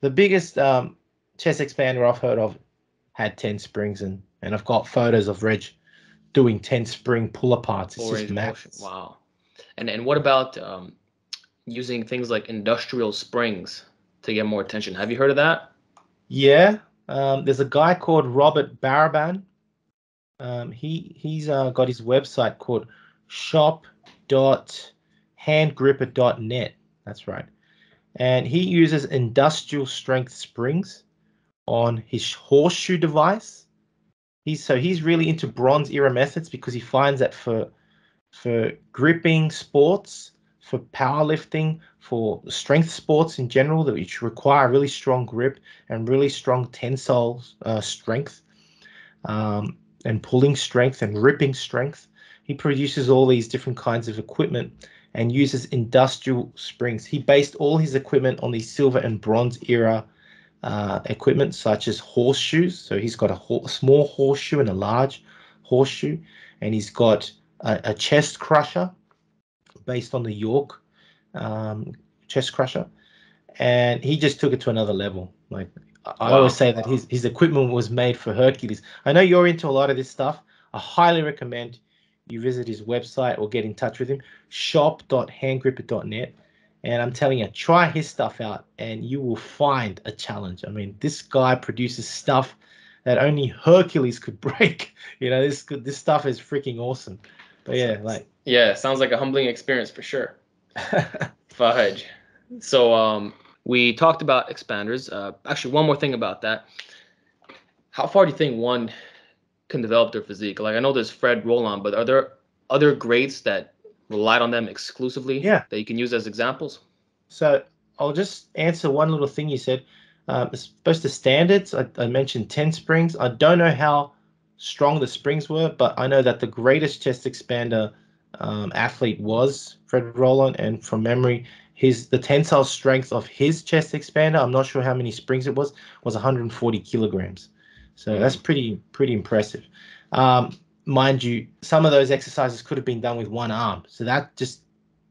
The biggest chest expander I've heard of had 10 springs, and I've got photos of Reg doing 10 spring pull aparts. It's Full just range of motion. max. Wow. And what about using things like industrial springs to get more attention? Have you heard of that? Yeah. There's a guy called Robert Baraban. He's got his website called shop.handgripper.net. That's right. And he uses industrial strength springs on his horseshoe device. He's really into bronze era methods because he finds that for gripping sports, for powerlifting, for strength sports in general, that which require really strong grip and really strong tensile strength, and pulling strength and ripping strength. He produces all these different kinds of equipment and uses industrial springs. He based all his equipment on the silver and bronze era equipment, such as horseshoes. So he's got a small horseshoe and a large horseshoe, and he's got a chest crusher based on the York chest crusher, and he just took it to another level. Like, I always say that his equipment was made for Hercules. I know you're into a lot of this stuff. I highly recommend you visit his website or get in touch with him, shop.handgripper.net. And I'm telling you, try his stuff out and you will find a challenge. I mean, this guy produces stuff that only Hercules could break. This stuff is freaking awesome. But yeah, sounds like a humbling experience for sure. Fudge. So we talked about expanders. Actually, one more thing about that. How far do you think one can develop their physique? Like, I know there's Fred Roland, but are there other greats that relied on them exclusively that you can use as examples? So I'll just answer one little thing you said. As opposed to standards, I mentioned 10 springs. I don't know how strong the springs were, but I know that the greatest chest expander athlete was Fred Roland, and from memory, the tensile strength of his chest expander, I'm not sure how many springs it was 140 kilograms. So that's pretty impressive. Mind you, some of those exercises could have been done with one arm. So that, just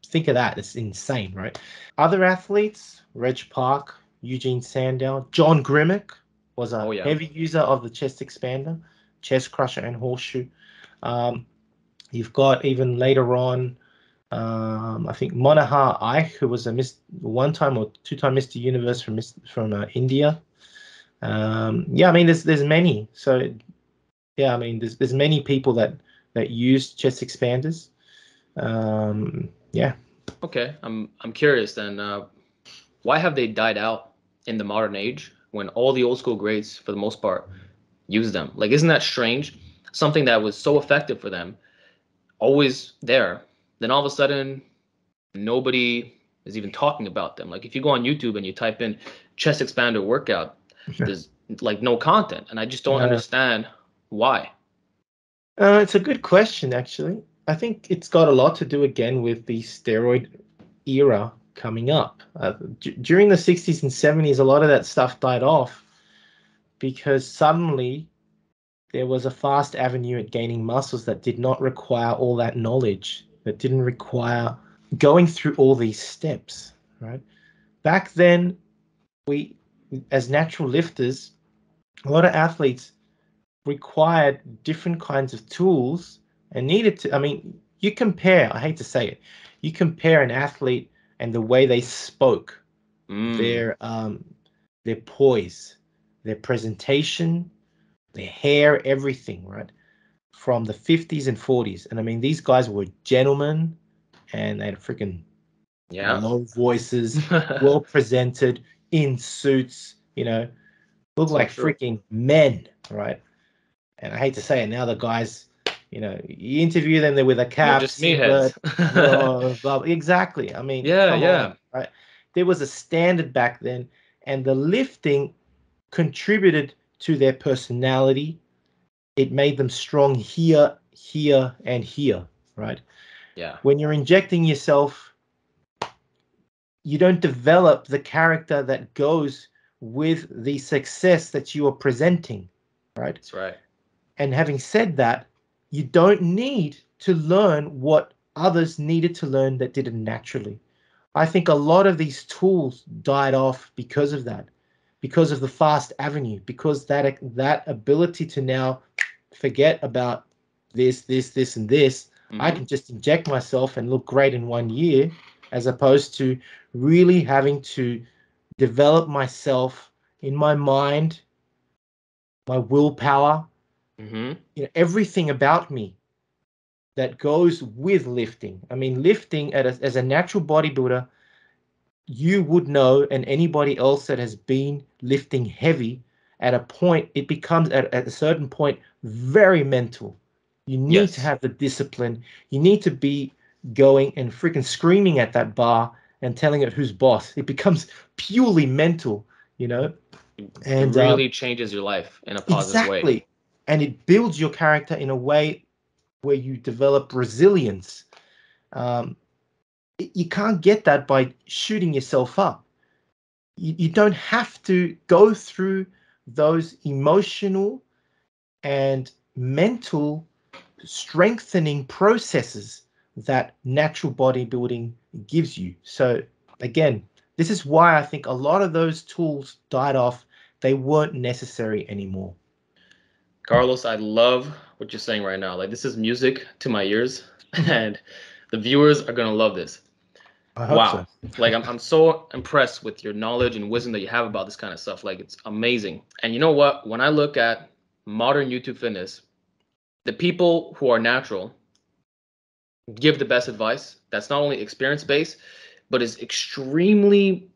think of that. It's insane, right? Other athletes, Reg Park, Eugene Sandow, John Grimmick was a heavy user of the chest expander, chest crusher, and horseshoe. You've got even later on, I think Monahar Ike, who was a one-time or two-time Mr. Universe from India. I mean, there's many. So yeah, I mean, there's many people that use chest expanders. Yeah. Okay, I'm curious then. Why have they died out in the modern age when all the old school greats, for the most part, use them? Like, isn't that strange? Something that was so effective for them, always there, then all of a sudden, nobody is even talking about them. Like, if you go on YouTube and you type in chest expander workout, there's like no content, and I just don't understand why. It's a good question, actually. I think it's got a lot to do again with the steroid era coming up. During the 60s and 70s, a lot of that stuff died off because suddenly there was a fast avenue at gaining muscles that did not require all that knowledge, that didn't require going through all these steps, right? Back then, we, as natural lifters, a lot of athletes required different kinds of tools and needed to, I mean, you compare, I hate to say it, you compare an athlete and the way they spoke, their poise, their presentation, their hair, everything, right? From the 50s and 40s. And I mean, these guys were gentlemen and they had freaking low voices, well presented, in suits, you know, look So like true. freaking men, right? And I hate to say it, now the guys, you know, you interview them, they're with a They're cap, just singlet, meatheads. blah, blah. Exactly. I mean, Yeah, come on, yeah. right? There was a standard back then, and the lifting contributed to their personality. It made them strong here, here, and here, right? Yeah. When you're injecting yourself, you don't develop the character that goes with the success that you are presenting, right? That's right. And having said that, you don't need to learn what others needed to learn that did it naturally. I think a lot of these tools died off because of that, because of the fast avenue, because that ability to now forget about this, and this. I can just inject myself and look great in 1 year, as opposed to really having to develop myself in my mind, my willpower, you know, everything about me that goes with lifting. I mean, lifting as a natural bodybuilder, you would know, and anybody else that has been lifting heavy, at a point, it becomes at a certain point very mental. You need to have the discipline. You need to be going and freaking screaming at that bar and telling it who's boss. It becomes purely mental, you know. And it really changes your life in a positive way. exactly. And it builds your character in a way where you develop resilience. You can't get that by shooting yourself up. You don't have to go through those emotional and mental strengthening processes that natural bodybuilding gives you. So again, this is why I think a lot of those tools died off. They weren't necessary anymore. Carlos, I love what you're saying right now. Like, this is music to my ears, and the viewers are gonna love this. I hope so. Wow. Like, I'm so impressed with your knowledge and wisdom that you have about this kind of stuff. Like, it's amazing. And you know what? When I look at modern YouTube fitness, the people who are natural give the best advice. That's not only experience based, but is extremely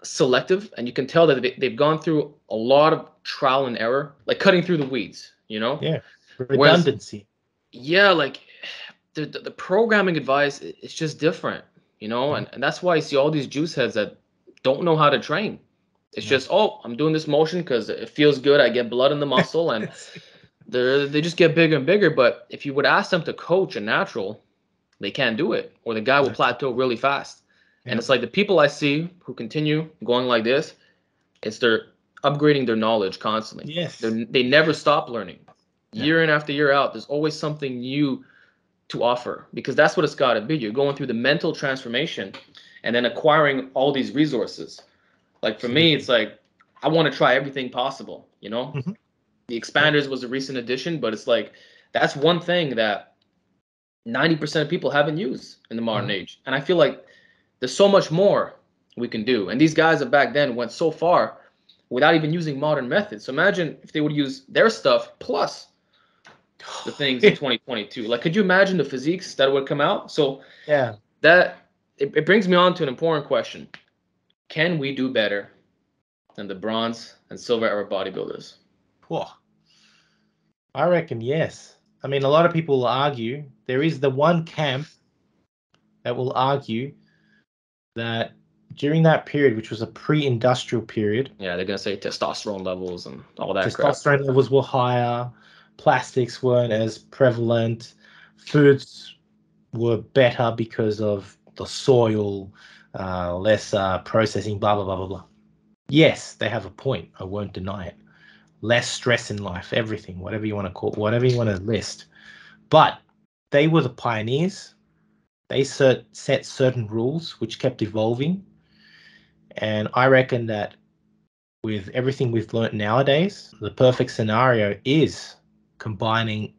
selective. And you can tell that they've gone through a lot of trial and error, like cutting through the weeds, you know? Yeah. Whereas, Redundancy. yeah, like the programming advice is just different, you know? And that's why I see all these juice heads that don't know how to train. It's just, oh, I'm doing this motion because it feels good. I get blood in the muscle, and they just get bigger and bigger. But if you would ask them to coach a natural, they can't do it, or the guy will plateau really fast. And it's like the people I see who continue going like this, it's they're upgrading their knowledge constantly. Yes. They never stop learning. Year in after year out, there's always something new to offer, because that's what it's got to be. You're going through the mental transformation and then acquiring all these resources. Like for me, it's like I want to try everything possible, you know? The expanders was a recent addition, but it's like that's one thing that 90% of people haven't used in the modern age. And I feel like there's so much more we can do. And these guys of back then went so far without even using modern methods. So imagine if they would use their stuff plus the things in 2022. Like, could you imagine the physiques that would come out? So Yeah. that it brings me on to an important question. Can we do better than the bronze and silver era bodybuilders? Whoa. I reckon yes. I mean, a lot of people will argue. There is the one camp that will argue that during that period, which was a pre-industrial period, Yeah, they're gonna say testosterone levels and all that crap. testosterone levels were higher, plastics weren't as prevalent, foods were better because of the soil, less processing, blah, blah, blah, blah, blah. Yes, they have a point. I won't deny it. less stress in life, everything, whatever you want to call it, whatever you want to list. But they were the pioneers. They set certain rules which kept evolving. And I reckon that with everything we've learned nowadays, the perfect scenario is combining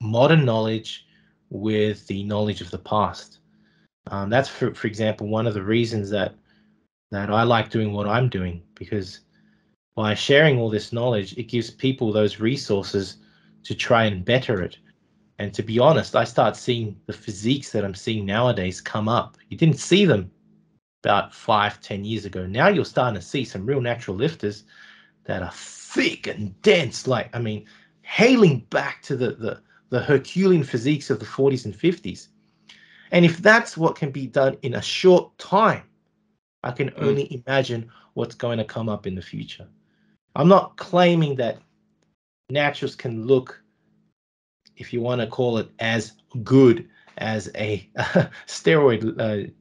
modern knowledge with the knowledge of the past. That's, for example, one of the reasons that I like doing what I'm doing, because by sharing all this knowledge, it gives people those resources to try and better it. And to be honest, I start seeing the physiques that I'm seeing nowadays come up. You didn't see them about 5-10 years ago. Now you're starting to see some real natural lifters that are thick and dense, like, I mean, hailing back to the Herculean physiques of the 40s and 50s. And if that's what can be done in a short time, I can only imagine what's going to come up in the future. I'm not claiming that naturals can look, if you want to call it, as good as a steroid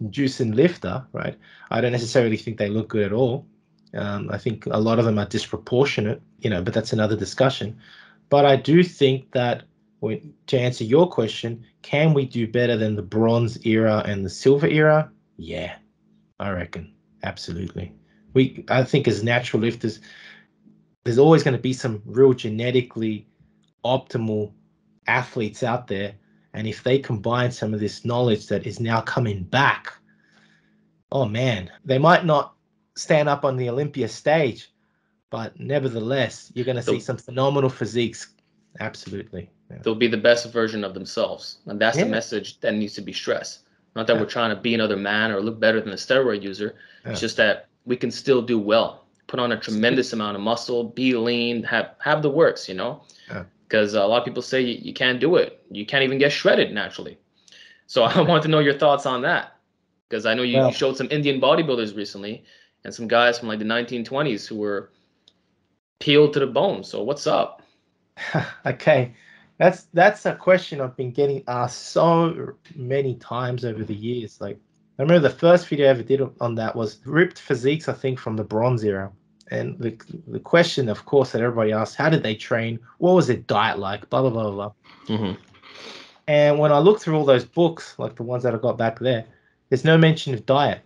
juicing lifter, right? I don't necessarily think they look good at all. I think a lot of them are disproportionate, but that's another discussion. But I do think that, to answer your question, can we do better than the bronze era and the silver era? Yeah, I reckon. Absolutely. I think as natural lifters, there's always going to be some real genetically optimal athletes out there. And if they combine some of this knowledge that is now coming back, oh man, they might not stand up on the Olympia stage, but nevertheless, you're going to see some phenomenal physiques. Absolutely. Yeah. They'll be the best version of themselves. And that's the message that needs to be stressed. Not that we're trying to be another man or look better than a steroid user. It's just that we can still do well, put on a tremendous amount of muscle, be lean, have the works, because a lot of people say you can't do it. You can't even get shredded naturally. So I want to know your thoughts on that, because I know you showed some Indian bodybuilders recently and some guys from like the 1920s who were peeled to the bone. So what's up? Okay, that's a question I've been getting asked so many times over the years. Like, I remember the first video I ever did on that was ripped physiques, I think, from the bronze era. And the question, of course, that everybody asks, how did they train? What was their diet like? Blah, blah, blah, blah. Mm-hmm. And when I look through all those books, like the ones that I got back there's no mention of diet.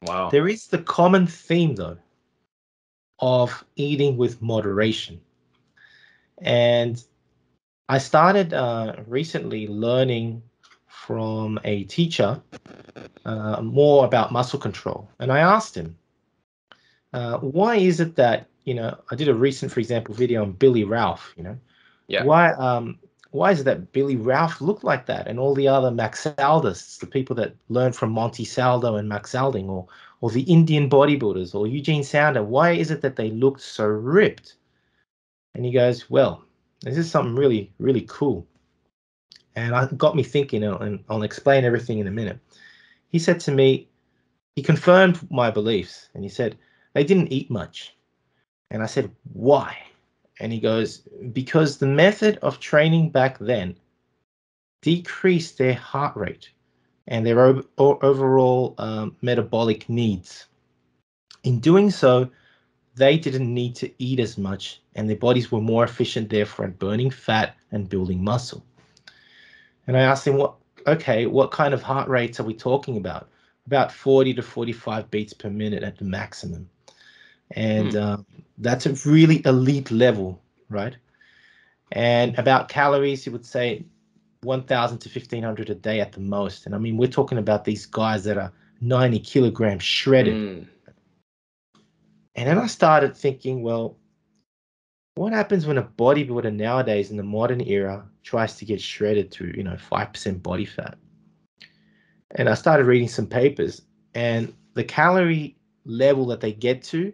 Wow. There is the common theme, though, of eating with moderation. And I started recently learning from a teacher more about muscle control. And I asked him, why is it that, I did a recent, for example, video on Billy Ralph, why is it that Billy Ralph looked like that, and all the other Max Aldists, the people that learned from Monty Saldo and Max Alding, or the Indian bodybuilders, or Eugene Sounder, why is it that they looked so ripped? And he goes, well, this is something really, really cool. And it got me thinking, and I'll explain everything in a minute. He said to me, he confirmed my beliefs, and he said, they didn't eat much. And I said, why? And he goes, because the method of training back then decreased their heart rate and their overall metabolic needs. In doing so, they didn't need to eat as much, and their bodies were more efficient, therefore, at burning fat and building muscle. And I asked him, what kind of heart rates are we talking about? About 40 to 45 beats per minute at the maximum. And that's a really elite level, right? And about calories, he would say 1,000 to 1,500 a day at the most. And I mean, we're talking about these guys that are 90 kilograms shredded. And then I started thinking, well, what happens when a bodybuilder nowadays in the modern era tries to get shredded to, 5% body fat? And I started reading some papers, and the calorie level that they get to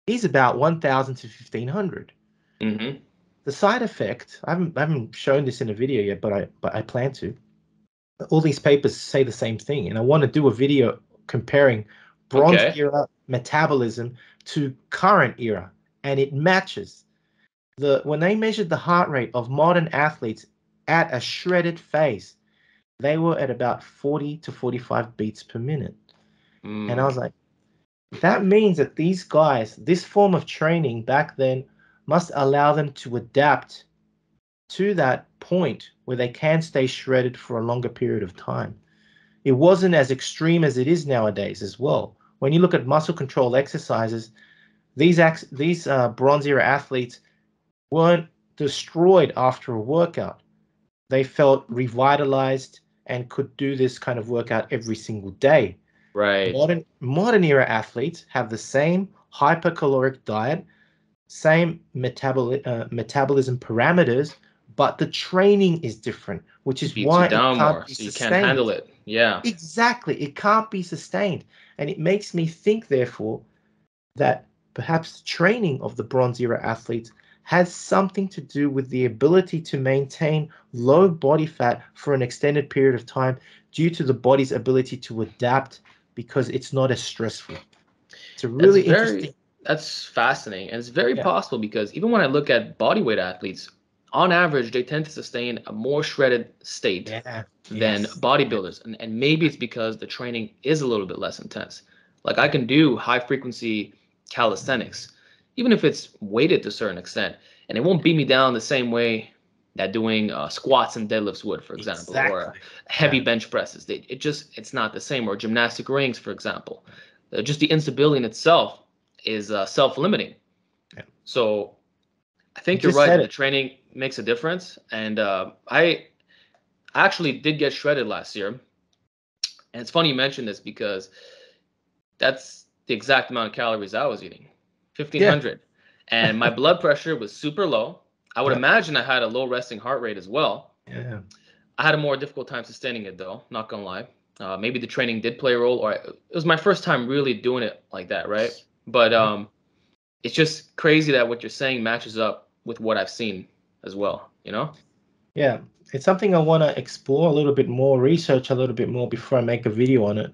is about 1,000 to 1,500. Mm-hmm. The side effect, I haven't shown this in a video yet, but I plan to. All these papers say the same thing, and I want to do a video comparing bronze era metabolism to current era, and it matches. When they measured the heart rate of modern athletes at a shredded phase, they were at about 40 to 45 beats per minute. And I was like, That means that these guys, this form of training back then, must allow them to adapt to that point where they can stay shredded for a longer period of time. It wasn't as extreme as it is nowadays as well. When you look at muscle control exercises, these Bronze Era athletes weren't destroyed after a workout. They felt revitalized and could do this kind of workout every single day. Right. Modern era athletes have the same hypercaloric diet, same metabolism parameters, but the training is different, which is Beats you why it down can't more, be so you can't handle sustained. it. Yeah. Exactly, it can't be sustained. And it makes me think, therefore, that perhaps the training of the Bronze Era athletes has something to do with the ability to maintain low body fat for an extended period of time due to the body's ability to adapt because it's not as stressful. It's a really interesting. That's fascinating. And it's very Yeah. possible because even when I look at bodyweight athletes, on average, they tend to sustain a more shredded state Yeah. than Yes. bodybuilders. And maybe it's because the training is a little bit less intense. Like I can do high frequency calisthenics, even if it's weighted to a certain extent, and it won't beat me down the same way that doing squats and deadlifts would, for example, or Exactly. heavy Yeah. bench presses. It's not the same. Or gymnastic rings, for example. Just the instability in itself is self-limiting. Yeah. So I You think you're just right said that the it. training makes a difference. And I actually did get shredded last year. And it's funny you mentioned this because that's the exact amount of calories I was eating, Yeah. 1,500. And my blood pressure was super low. I would Yeah. imagine I had a low resting heart rate as well. Yeah. I had a more difficult time sustaining it though, not gonna lie. Maybe the training did play a role, or it was my first time really doing it like that, right? But it's just crazy that what you're saying matches up with what I've seen as well, you know? Yeah. It's something I want to explore a little bit more, research a little bit more before I make a video on it.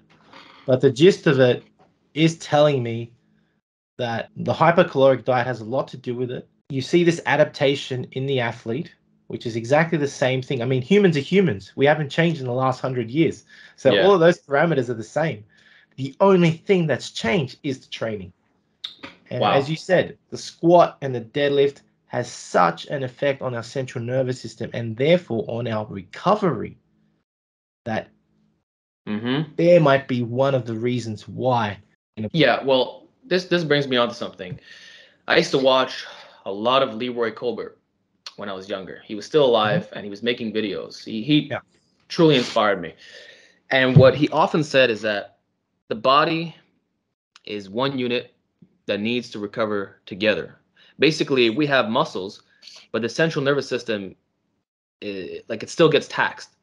But the gist of it is telling me that the hypercaloric diet has a lot to do with it. You see this adaptation in the athlete, which is exactly the same thing. I mean, humans are humans. We haven't changed in the last 100 years. So all Yeah. of those parameters are the same. The only thing that's changed is the training. And as Wow. you said, the squat and the deadlift has such an effect on our central nervous system and therefore on our recovery that Mm-hmm. there might be one of the reasons why. Yeah, well, this brings me on to something. I used to watch a lot of Leroy Colbert when I was younger. He was still Mhm. alive and he was making videos. He Yeah. truly inspired me. And what he often said is that the body is one unit that needs to recover together. Basically, we have muscles, but the central nervous system, like it still gets taxed.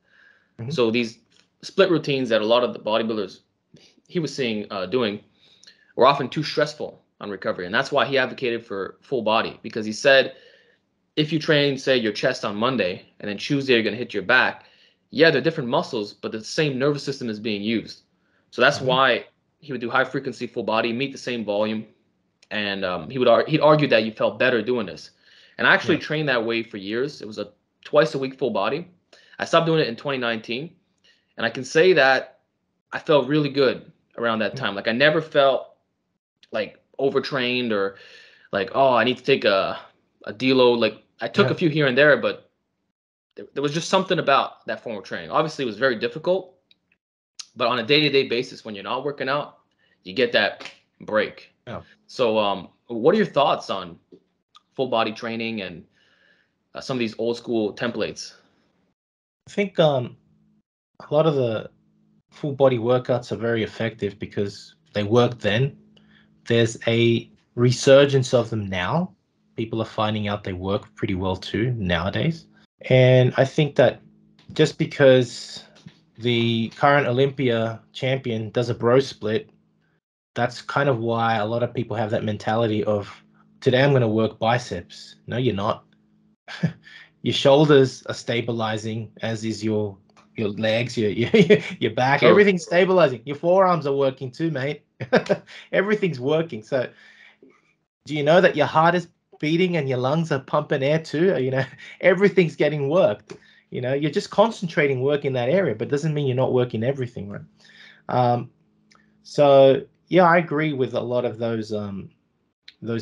Mhm. So these split routines that a lot of the bodybuilders he was seeing doing were often too stressful on recovery, and that's why he advocated for full body because he said if you train, say, your chest on Monday and then Tuesday you're going to hit your back, yeah, they're different muscles, but the same nervous system is being used. So that's Mhm. why he would do high frequency full body, meet the same volume, and he'd argue that you felt better doing this. And I actually Yeah. trained that way for years. It was a twice a week full body. I stopped doing it in 2019, and I can say that I felt really good around that time. Like I never felt like overtrained or like, oh, I need to take a deload. Like I took a Yeah. few here and there, but there was just something about that form of training. Obviously, it was very difficult, but on a day-to-day basis, when you're not working out, you get that break. Yeah. So, what are your thoughts on full body training and some of these old school templates? I think a lot of the full body workouts are very effective because they work then. There's a resurgence of them now. People are finding out they work pretty well too nowadays. And I think that just because the current Olympia champion does a bro split, that's kind of why a lot of people have that mentality of today I'm going to work biceps. No, you're not. Your shoulders are stabilizing, as is your legs, your back. True. Everything's stabilizing. Your forearms are working too, mate. Everything's working. So, do you know that your heart is beating and your lungs are pumping air too? Everything's getting worked. You're just concentrating work in that area, but doesn't mean you're not working everything, right? So yeah, I agree with a lot of those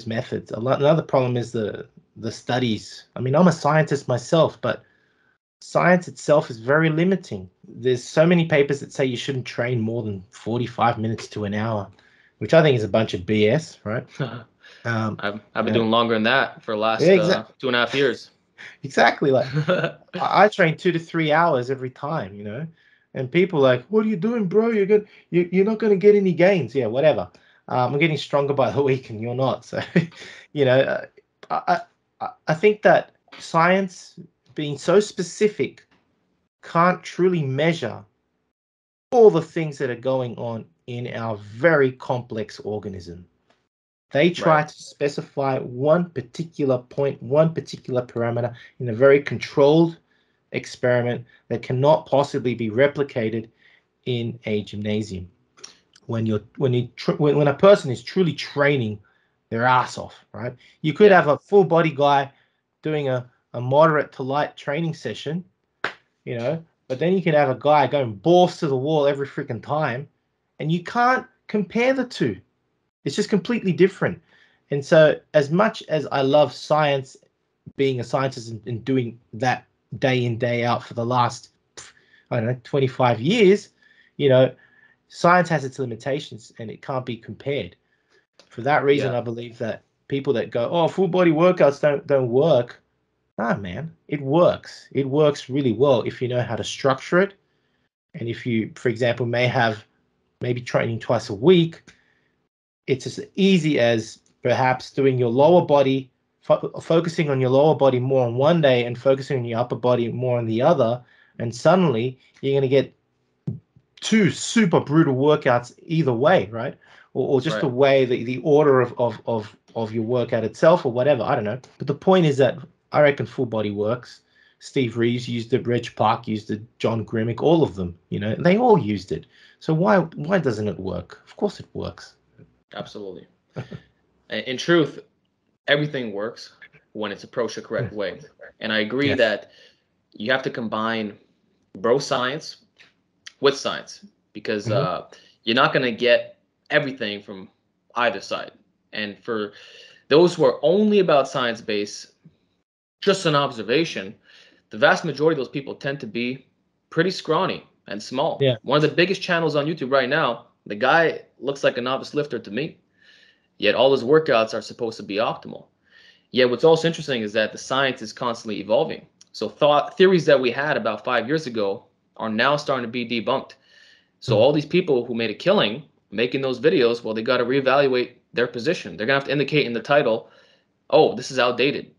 methods. Another problem is the studies. I mean, I'm a scientist myself, but science itself is very limiting. There's so many papers that say you shouldn't train more than 45 minutes to an hour, which I think is a bunch of BS, right? I've been doing longer than that for the last yeah, 2.5 years. Exactly. Like I train 2 to 3 hours every time, you know, and people are like, what are you doing, bro? You're not going to get any gains. Yeah, whatever. I'm getting stronger by the week and you're not. So, you know, I think that science being so specific can't truly measure all the things that are going on in our very complex organism. They try Right. to specify one particular point, one particular parameter in a very controlled experiment that cannot possibly be replicated in a gymnasium. When a person is truly training their ass off, right? You could have a full body guy doing a moderate to light training session, you know, but then you can have a guy going balls to the wall every freaking time, and you can't compare the two. It's just completely different. And so as much as I love science, being a scientist and doing that day in, day out for the last, I don't know, 25 years, you know, science has its limitations and it can't be compared. For that reason, I believe that people that go, oh, full body workouts don't work. Nah, man, it works. It works really well if you know how to structure it. And if you, for example, maybe training twice a week, it's as easy as perhaps doing your lower body, focusing on your lower body more on one day and focusing on your upper body more on the other. And suddenly you're going to get two super brutal workouts either way, right? Or just the way, the order of your workout itself or whatever. I don't know. But the point is that I reckon full body works. Steve Reeves used it, Reg Park used it, John Grimmick, all of them, you know, they all used it. So why doesn't it work? Of course it works. Absolutely. In truth, everything works when it's approached the correct way. And I agree that you have to combine bro science with science because you're not going to get everything from either side. And for those who are only about science-based, just an observation, the vast majority of those people tend to be pretty scrawny and small. Yeah. One of the biggest channels on YouTube right now, the guy looks like a novice lifter to me, yet all his workouts are supposed to be optimal. Yet what's also interesting is that the science is constantly evolving. So theories that we had about 5 years ago are now starting to be debunked. So all these people who made a killing making those videos, well, they got to reevaluate their position. They're going to have to indicate in the title, oh, this is outdated.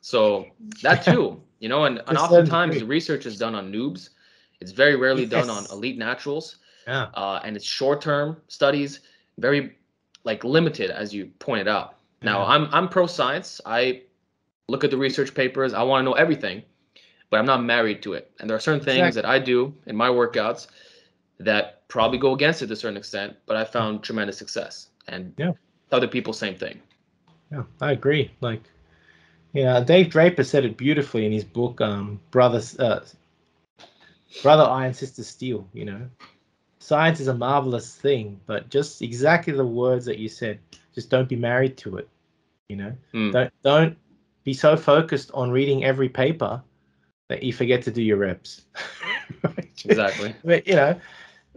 So that too, you know, and oftentimes the research is done on noobs. It's very rarely done on elite naturals. And it's short-term studies, very like limited, as you pointed out. Now, I'm pro science. I look at the research papers. I want to know everything, but I'm not married to it. And there are certain things that I do in my workouts that probably go against it to a certain extent, but I found tremendous success. And other people, same thing. Yeah, I agree. Like, Dave Draper said it beautifully in his book, Brother Iron, Sister Steel. You know, science is a marvelous thing, but just exactly the words that you said. Just don't be married to it. You know, don't be so focused on reading every paper that you forget to do your reps. Exactly. But you know,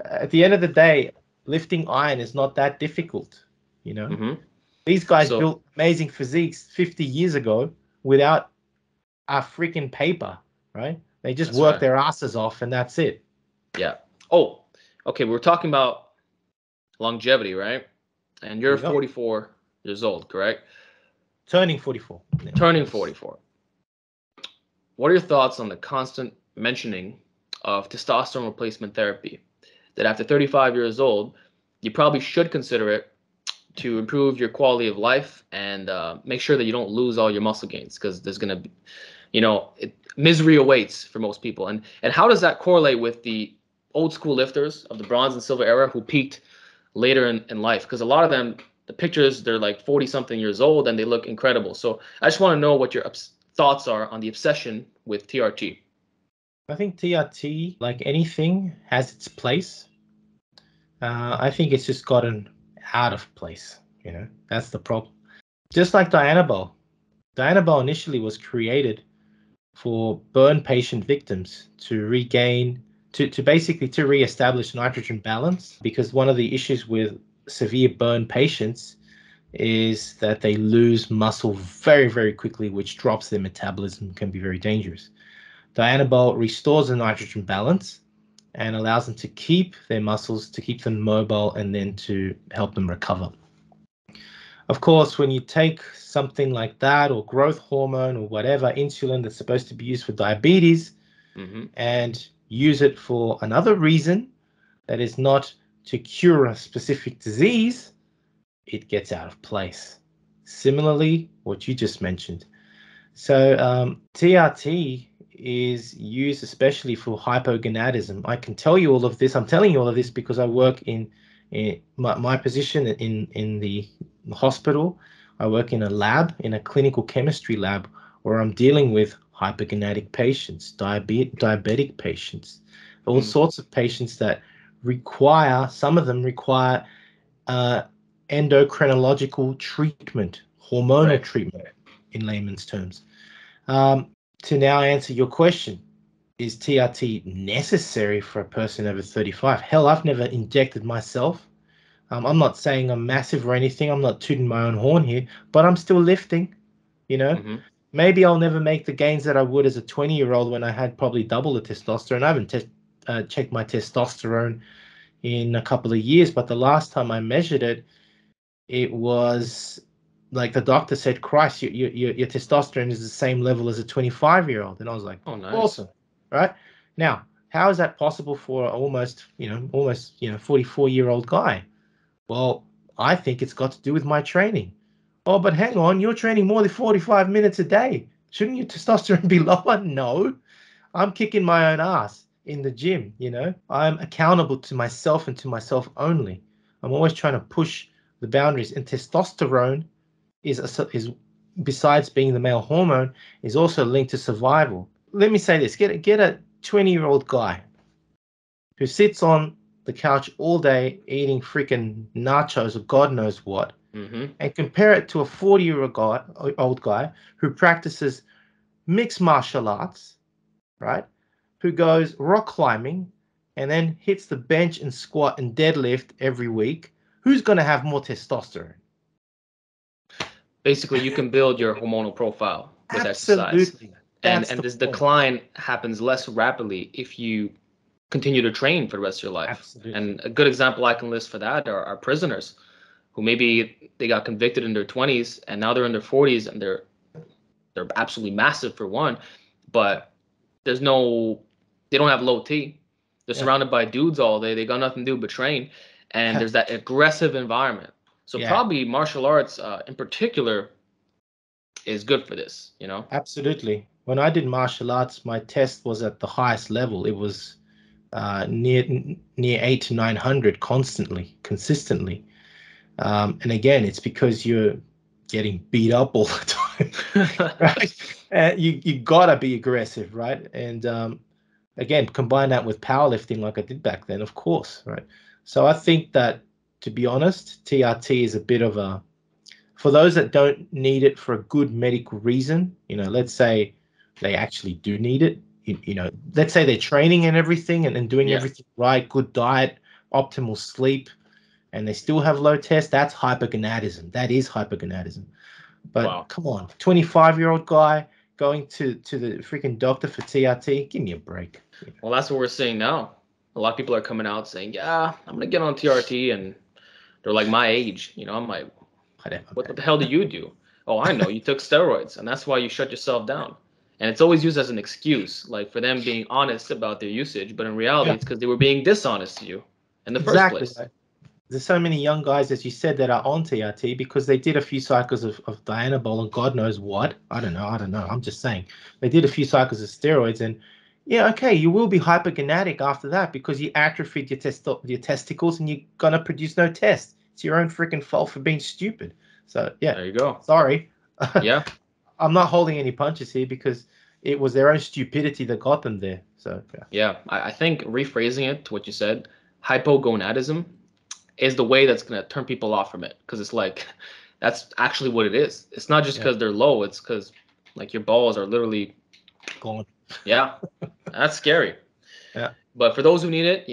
at the end of the day, lifting iron is not that difficult. You know, these guys built amazing physiques 50 years ago without a freaking paper, right? They just work their asses off and that's it. Yeah. Oh, okay. We're talking about longevity, right? And you're 44 years old, correct? Turning 44. Turning 44. What are your thoughts on the constant mentioning of testosterone replacement therapy? That after 35 years old, you probably should consider it to improve your quality of life and make sure that you don't lose all your muscle gains, because there's going to be, you know, misery awaits for most people. And how does that correlate with the old school lifters of the bronze and silver era who peaked later in life? Because a lot of them, the pictures, they're like 40 something years old and they look incredible. So I just want to know what your thoughts are on the obsession with TRT. I think TRT, like anything, has its place. I think it's just gotten out of place. That's the problem. Just like Dianabol. Dianabol initially was created for burn patient victims to regain, to basically to reestablish nitrogen balance, because one of the issues with severe burn patients is that they lose muscle very, very quickly, which drops their metabolism, can be very dangerous. Dianabol restores the nitrogen balance and allows them to keep their muscles, to keep them mobile, and then to help them recover. Of course, when you take something like that, or growth hormone, or whatever, insulin that's supposed to be used for diabetes, and use it for another reason that is not to cure a specific disease, it gets out of place. Similarly, what you just mentioned. So TRT is used especially for hypogonadism. I can tell you all of this. I'm telling you all of this because I work in my position in the hospital. I work in a lab, in a clinical chemistry lab, where I'm dealing with hypogonadic patients, diabetic patients, all sorts of patients that require, some of them require endocrinological treatment, hormonal treatment in layman's terms. To now answer your question, is TRT necessary for a person over 35? Hell, I've never injected myself. I'm not saying I'm massive or anything. I'm not tooting my own horn here, but I'm still lifting, Maybe I'll never make the gains that I would as a 20-year-old when I had probably double the testosterone. I haven't checked my testosterone in a couple of years, but the last time I measured it, it was like the doctor said, Christ, your testosterone is the same level as a 25-year-old. And I was like, oh, nice. Awesome. Right? Now, how is that possible for almost 44-year-old guy? Well, I think it's got to do with my training. Oh, but hang on, you're training more than 45 minutes a day. Shouldn't your testosterone be lower? No, I'm kicking my own ass in the gym. I'm accountable to myself and to myself only. I'm always trying to push the boundaries, and testosterone is besides being the male hormone, is also linked to survival. Let me say this: get a 20-year-old guy who sits on the couch all day eating freaking nachos or God knows what, and compare it to a 40-year-old guy who practices mixed martial arts, right? Who goes rock climbing and then hits the bench and squat and deadlift every week. Who's going to have more testosterone? Basically, you can build your hormonal profile with exercise. And this decline happens less rapidly if you continue to train for the rest of your life. Absolutely. And a good example I can list for that are prisoners who maybe they got convicted in their 20s and now they're in their 40s and they're absolutely massive for one, but they don't have low T. They're surrounded by dudes all day. They got nothing to do but train. And there's that aggressive environment. So probably martial arts in particular is good for this, Absolutely. When I did martial arts, my test was at the highest level. It was near 800 to 900 consistently. And again, it's because you're getting beat up all the time, right? You gotta be aggressive, right? And again, combine that with powerlifting like I did back then, of course, right? So I think that, to be honest, TRT is a bit of a, for those that don't need it for a good medical reason, let's say they actually do need it, let's say they're training and everything and doing everything right, good diet, optimal sleep, and they still have low test, that's hypogonadism. That is hypogonadism. But come on, 25-year-old guy going to the freaking doctor for TRT, give me a break. Well, that's what we're seeing now. A lot of people are coming out saying, yeah, I'm going to get on TRT, and they're like my age. I'm like, what the hell do you do? Oh, I know, you took steroids, and that's why you shut yourself down. And it's always used as an excuse, like for them being honest about their usage, but in reality, it's because they were being dishonest to you in the first place. There's so many young guys, as you said, that are on TRT because they did a few cycles of Dianabol and God knows what. I don't know. I'm just saying. They did a few cycles of steroids, and okay, you will be hypogonadic after that because you atrophied your testicles and you're going to produce no test. It's your own freaking fault for being stupid. So, there you go. Sorry. Yeah. I'm not holding any punches here because it was their own stupidity that got them there. So, I think rephrasing it to what you said, hypogonadism is the way that's going to turn people off from it. Because it's like, that's actually what it is. It's not just because they're low. It's because like your balls are literally gone. Yeah, that's scary. Yeah. But for those who need it,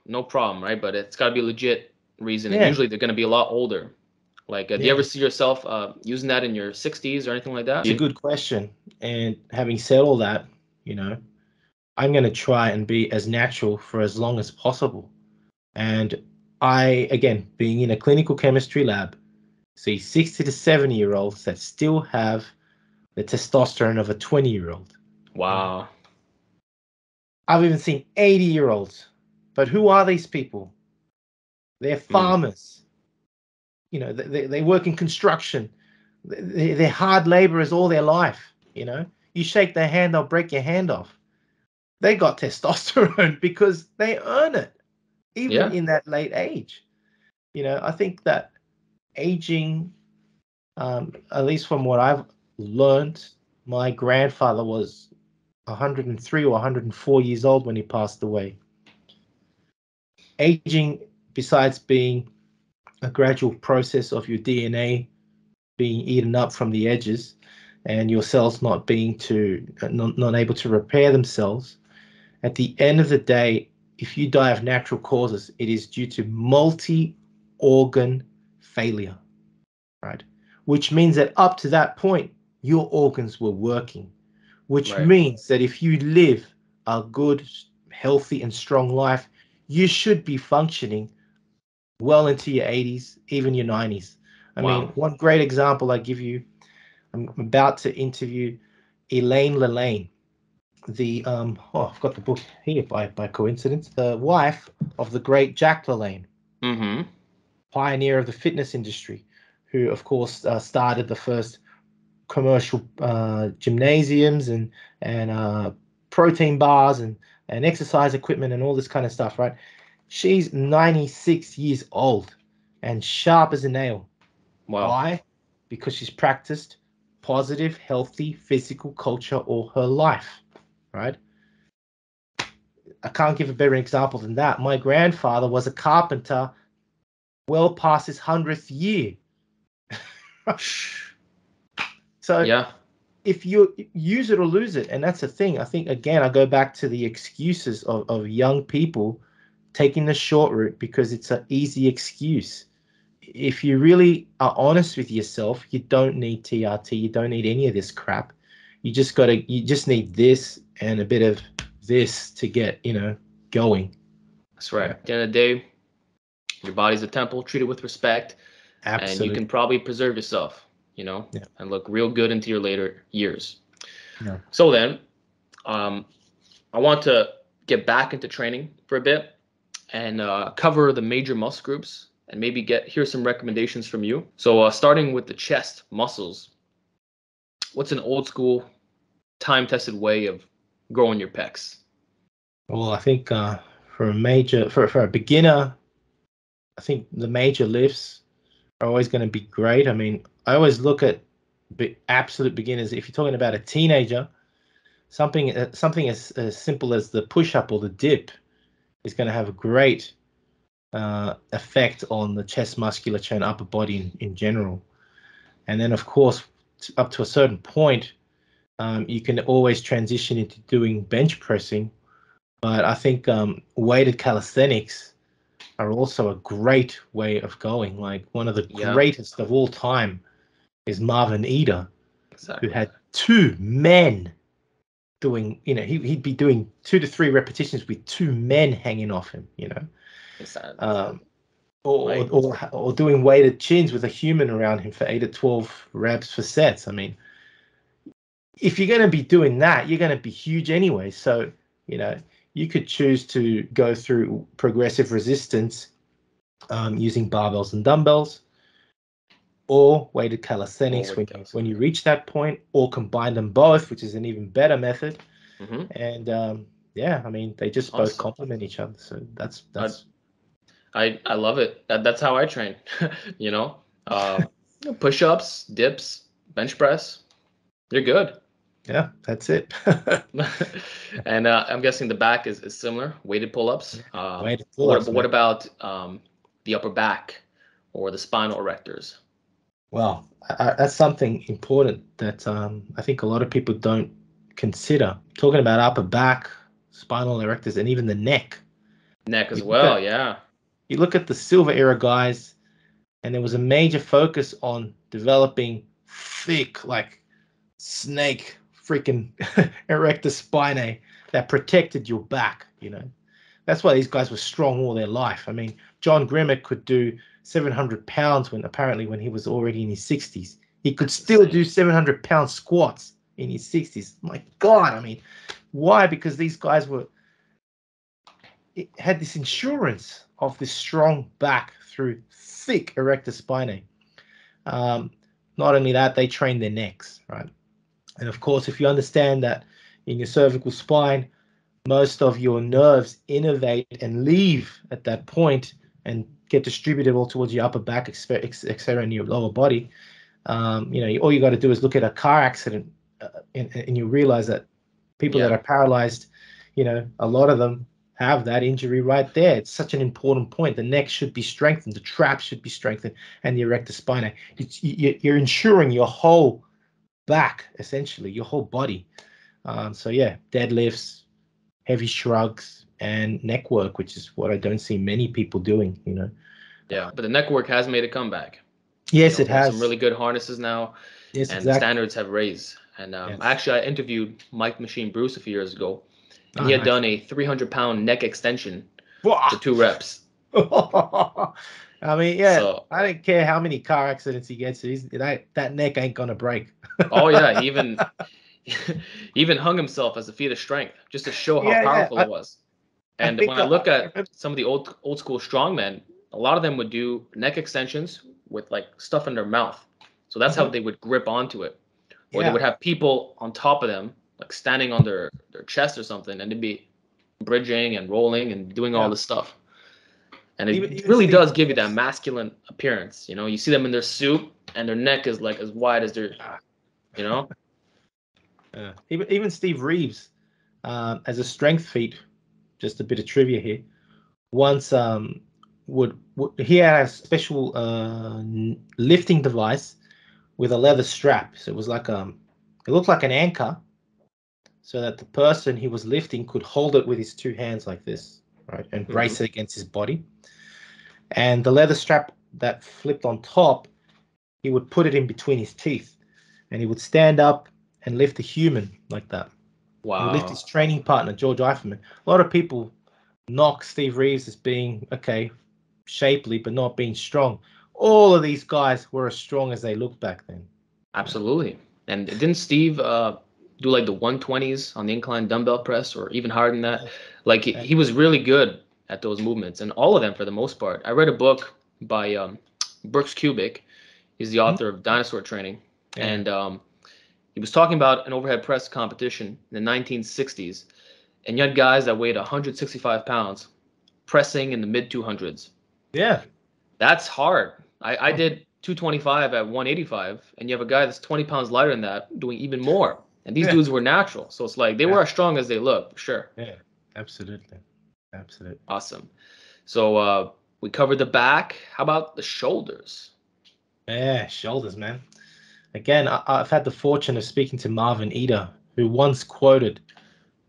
no problem, right? But it's got to be a legit reason. And Yeah. usually they're going to be a lot older. Like, do you ever see yourself using that in your 60s or anything like that? It's a good question. And having said all that, I'm going to try and be as natural for as long as possible. And I, again, being in a clinical chemistry lab, see 60 to 70-year-olds that still have the testosterone of a 20-year-old. Wow. I've even seen 80-year-olds. But who are these people? They're farmers. They work in construction. They're hard laborers all their life. You shake their hand, they'll break your hand off. They got testosterone because they earn it, even in that late age. I think that aging, at least from what I've learned, my grandfather was 103 or 104 years old when he passed away. Aging, besides being a gradual process of your DNA being eaten up from the edges and your cells not able to repair themselves, at the end of the day, if you die of natural causes, it is due to multi-organ failure, right? Which means that up to that point, your organs were working, which means that if you live a good, healthy, and strong life, you should be functioning well into your 80s, even your 90s. I mean, one great example I give you, I'm about to interview Elaine Lelaine, I've got the book here by coincidence, the wife of the great Jack LaLanne, pioneer of the fitness industry, who of course started the first commercial gymnasiums and protein bars and exercise equipment and all this kind of stuff, right? She's 96 years old and sharp as a nail. Why? Because she's practiced positive, healthy physical culture all her life, right? I can't give a better example than that. My grandfather was a carpenter well past his 100th year. So if you use it or lose it, and that's the thing. I think, again, I go back to the excuses of young people taking the short route because it's an easy excuse. If you really are honest with yourself, you don't need TRT. You don't need any of this crap. You just need this and a bit of this to get, going. That's right. At the end of the day, your body's a temple. Treat it with respect. Absolutely. And you can probably preserve yourself, and look real good into your later years. Yeah. So then, I want to get back into training for a bit and cover the major muscle groups and maybe hear some recommendations from you. So starting with the chest muscles, what's an old school, time-tested way of growing your pecs? Well, I think for a beginner, I think the major lifts are always going to be great. I mean, I always look at absolute beginners. If you're talking about a teenager, something as simple as the push-up or the dip is going to have a great effect on the chest musculature and upper body in general. And then, of course, up to a certain point, you can always transition into doing bench pressing. But I think weighted calisthenics are also a great way of going. Like one of the greatest of all time is Marvin Eder, who had 2 men doing, he'd be doing 2 to 3 repetitions with 2 men hanging off him, or doing weighted chins with a human around him for 8 to 12 reps for sets. I mean, if you're going to be doing that, you're going to be huge anyway. So, you could choose to go through progressive resistance using barbells and dumbbells, or weighted calisthenics when you reach that point, or combine them both, which is an even better method. And I mean, they just both complement each other. So that's I love it. That's how I train. Push-ups, dips, bench press. You're good. Yeah, that's it. And I'm guessing the back is similar, weighted pull-ups. Weighted pull-ups. What about the upper back or the spinal erectors? Well, that's something important that I think a lot of people don't consider. Talking about upper back, spinal erectors, and even the neck. Neck as You look well, at, yeah. you look at the silver era guys, and there was a major focus on developing thick, like snake freaking erector spinae that protected your back. That's why these guys were strong all their life. I mean, John Grimmett could do 700 pounds when he was already in his 60s. He could That's still insane. do 700-pound squats in his 60s. My God, I mean, why? Because these guys had this insurance of this strong back through thick erector spinae. Not only that, they train their necks, right? And of course, if you understand that in your cervical spine, most of your nerves innervate and leave at that point and get distributed all towards your upper back, etc., in your lower body. All you got to do is look at a car accident, and you realize that people that are paralyzed, a lot of them have that injury right there. It's such an important point. The neck should be strengthened, the trap should be strengthened, and the erector spinae. You're ensuring your whole back, essentially, your whole body. So yeah, deadlifts, heavy shrugs, and neck work, which is what I don't see many people doing. Yeah, but the neck work has made a comeback. Yes, it There's has. some really good harnesses now, Yes, and the exactly. standards have raised. And Yes. actually, I interviewed Mike Machine Bruce a few years ago, and Oh, he had nice. done a 300-pound neck extension for 2 reps. I mean, yeah, So, I don't care how many car accidents he gets. That neck ain't gonna break. oh yeah, he even hung himself as a feat of strength just to show how Yeah, powerful I, it was. I And think when I look I at remember. some of the old school strongmen, a lot of them would do neck extensions with like stuff in their mouth. So that's how they would grip onto it. Or they Yeah, would have people on top of them, like standing on their chest or something, and they'd be bridging and rolling and doing all yeah. this stuff. And it Even really Steve does give you that Jobs. masculine appearance. You see them in their suit and their neck is like as wide as their, you know? Even Steve Reeves, as a strength feat. Just a bit of trivia here. Once would he had a special lifting device with a leather strap. So it was like it looked like an anchor, so that the person he was lifting could hold it with his two hands like this, right, and brace it against his body. And the leather strap that flipped on top, he would put it in between his teeth, and he would stand up and lift a human like that. He would lift Wow. his training partner, George Eiferman. A lot of people knock Steve Reeves as being, okay, shapely, but not being strong. All of these guys were as strong as they looked back then. Absolutely. And didn't Steve do like the 120s on the incline dumbbell press or even harder than that? Like he was really good at those movements and all of them for the most part. I read a book by Brooks Kubik. He's the author of Dinosaur Training. Yeah. And he was talking about an overhead press competition in the 1960s. And you had guys that weighed 165 pounds pressing in the mid 200s. Yeah. That's hard. I did 225 at 185, and you have a guy that's 20 pounds lighter than that doing even more. And these Yeah. dudes were natural. So it's like they were as strong as they look, for sure. Yeah. Absolutely. Absolutely. Awesome. So we covered the back. How about the shoulders? Yeah. Shoulders, man. Again, I've had the fortune of speaking to Marvin Eder, who once quoted,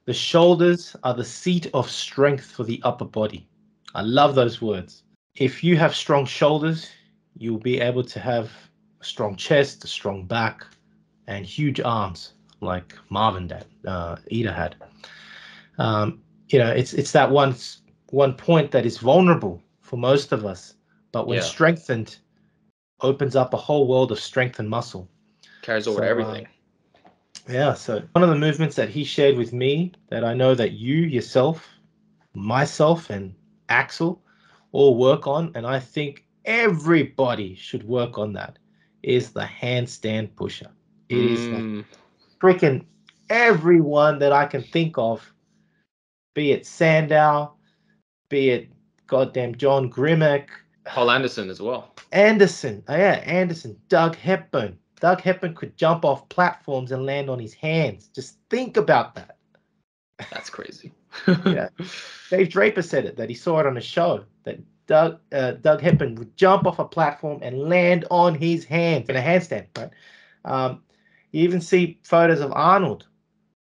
"The shoulders are the seat of strength for the upper body." I love those words. If you have strong shoulders, you'll be able to have a strong chest, a strong back, and huge arms like Marvin Eder had. It's that one point that is vulnerable for most of us, but when Yeah, strengthened, opens up a whole world of strength and muscle. carries over to So everything. yeah, so one of the movements that he shared with me that I know that you yourself, myself, and Axel all work on, and I think everybody should work on that, is the handstand pusher. It is like Mm, freaking everyone that I can think of, be it Sandow, be it goddamn John Grimmick, Paul Anderson as well. Anderson. Oh, yeah, Anderson, Doug Hepburn. Doug Hepburn could jump off platforms and land on his hands. Just think about that. That's crazy. Yeah. Dave Draper said it, that he saw it on a show, that Doug Hepburn would jump off a platform and land on his hands in a handstand, right? You even see photos of Arnold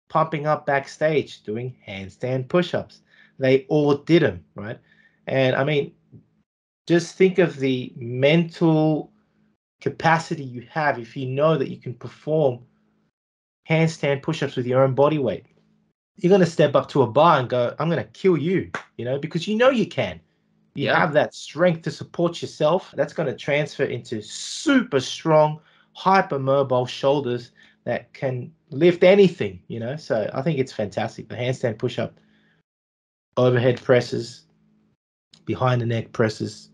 pumping up backstage doing handstand push-ups. They all did them, right? And I mean, just think of the mental capacity you have if you know that you can perform handstand push-ups with your own body weight. You're going to step up to a bar and go, I'm going to kill you, because you know you can. You have that strength to support yourself. That's going to transfer into super strong, hypermobile shoulders that can lift anything, So I think it's fantastic. The handstand push-up, overhead presses, behind the neck presses,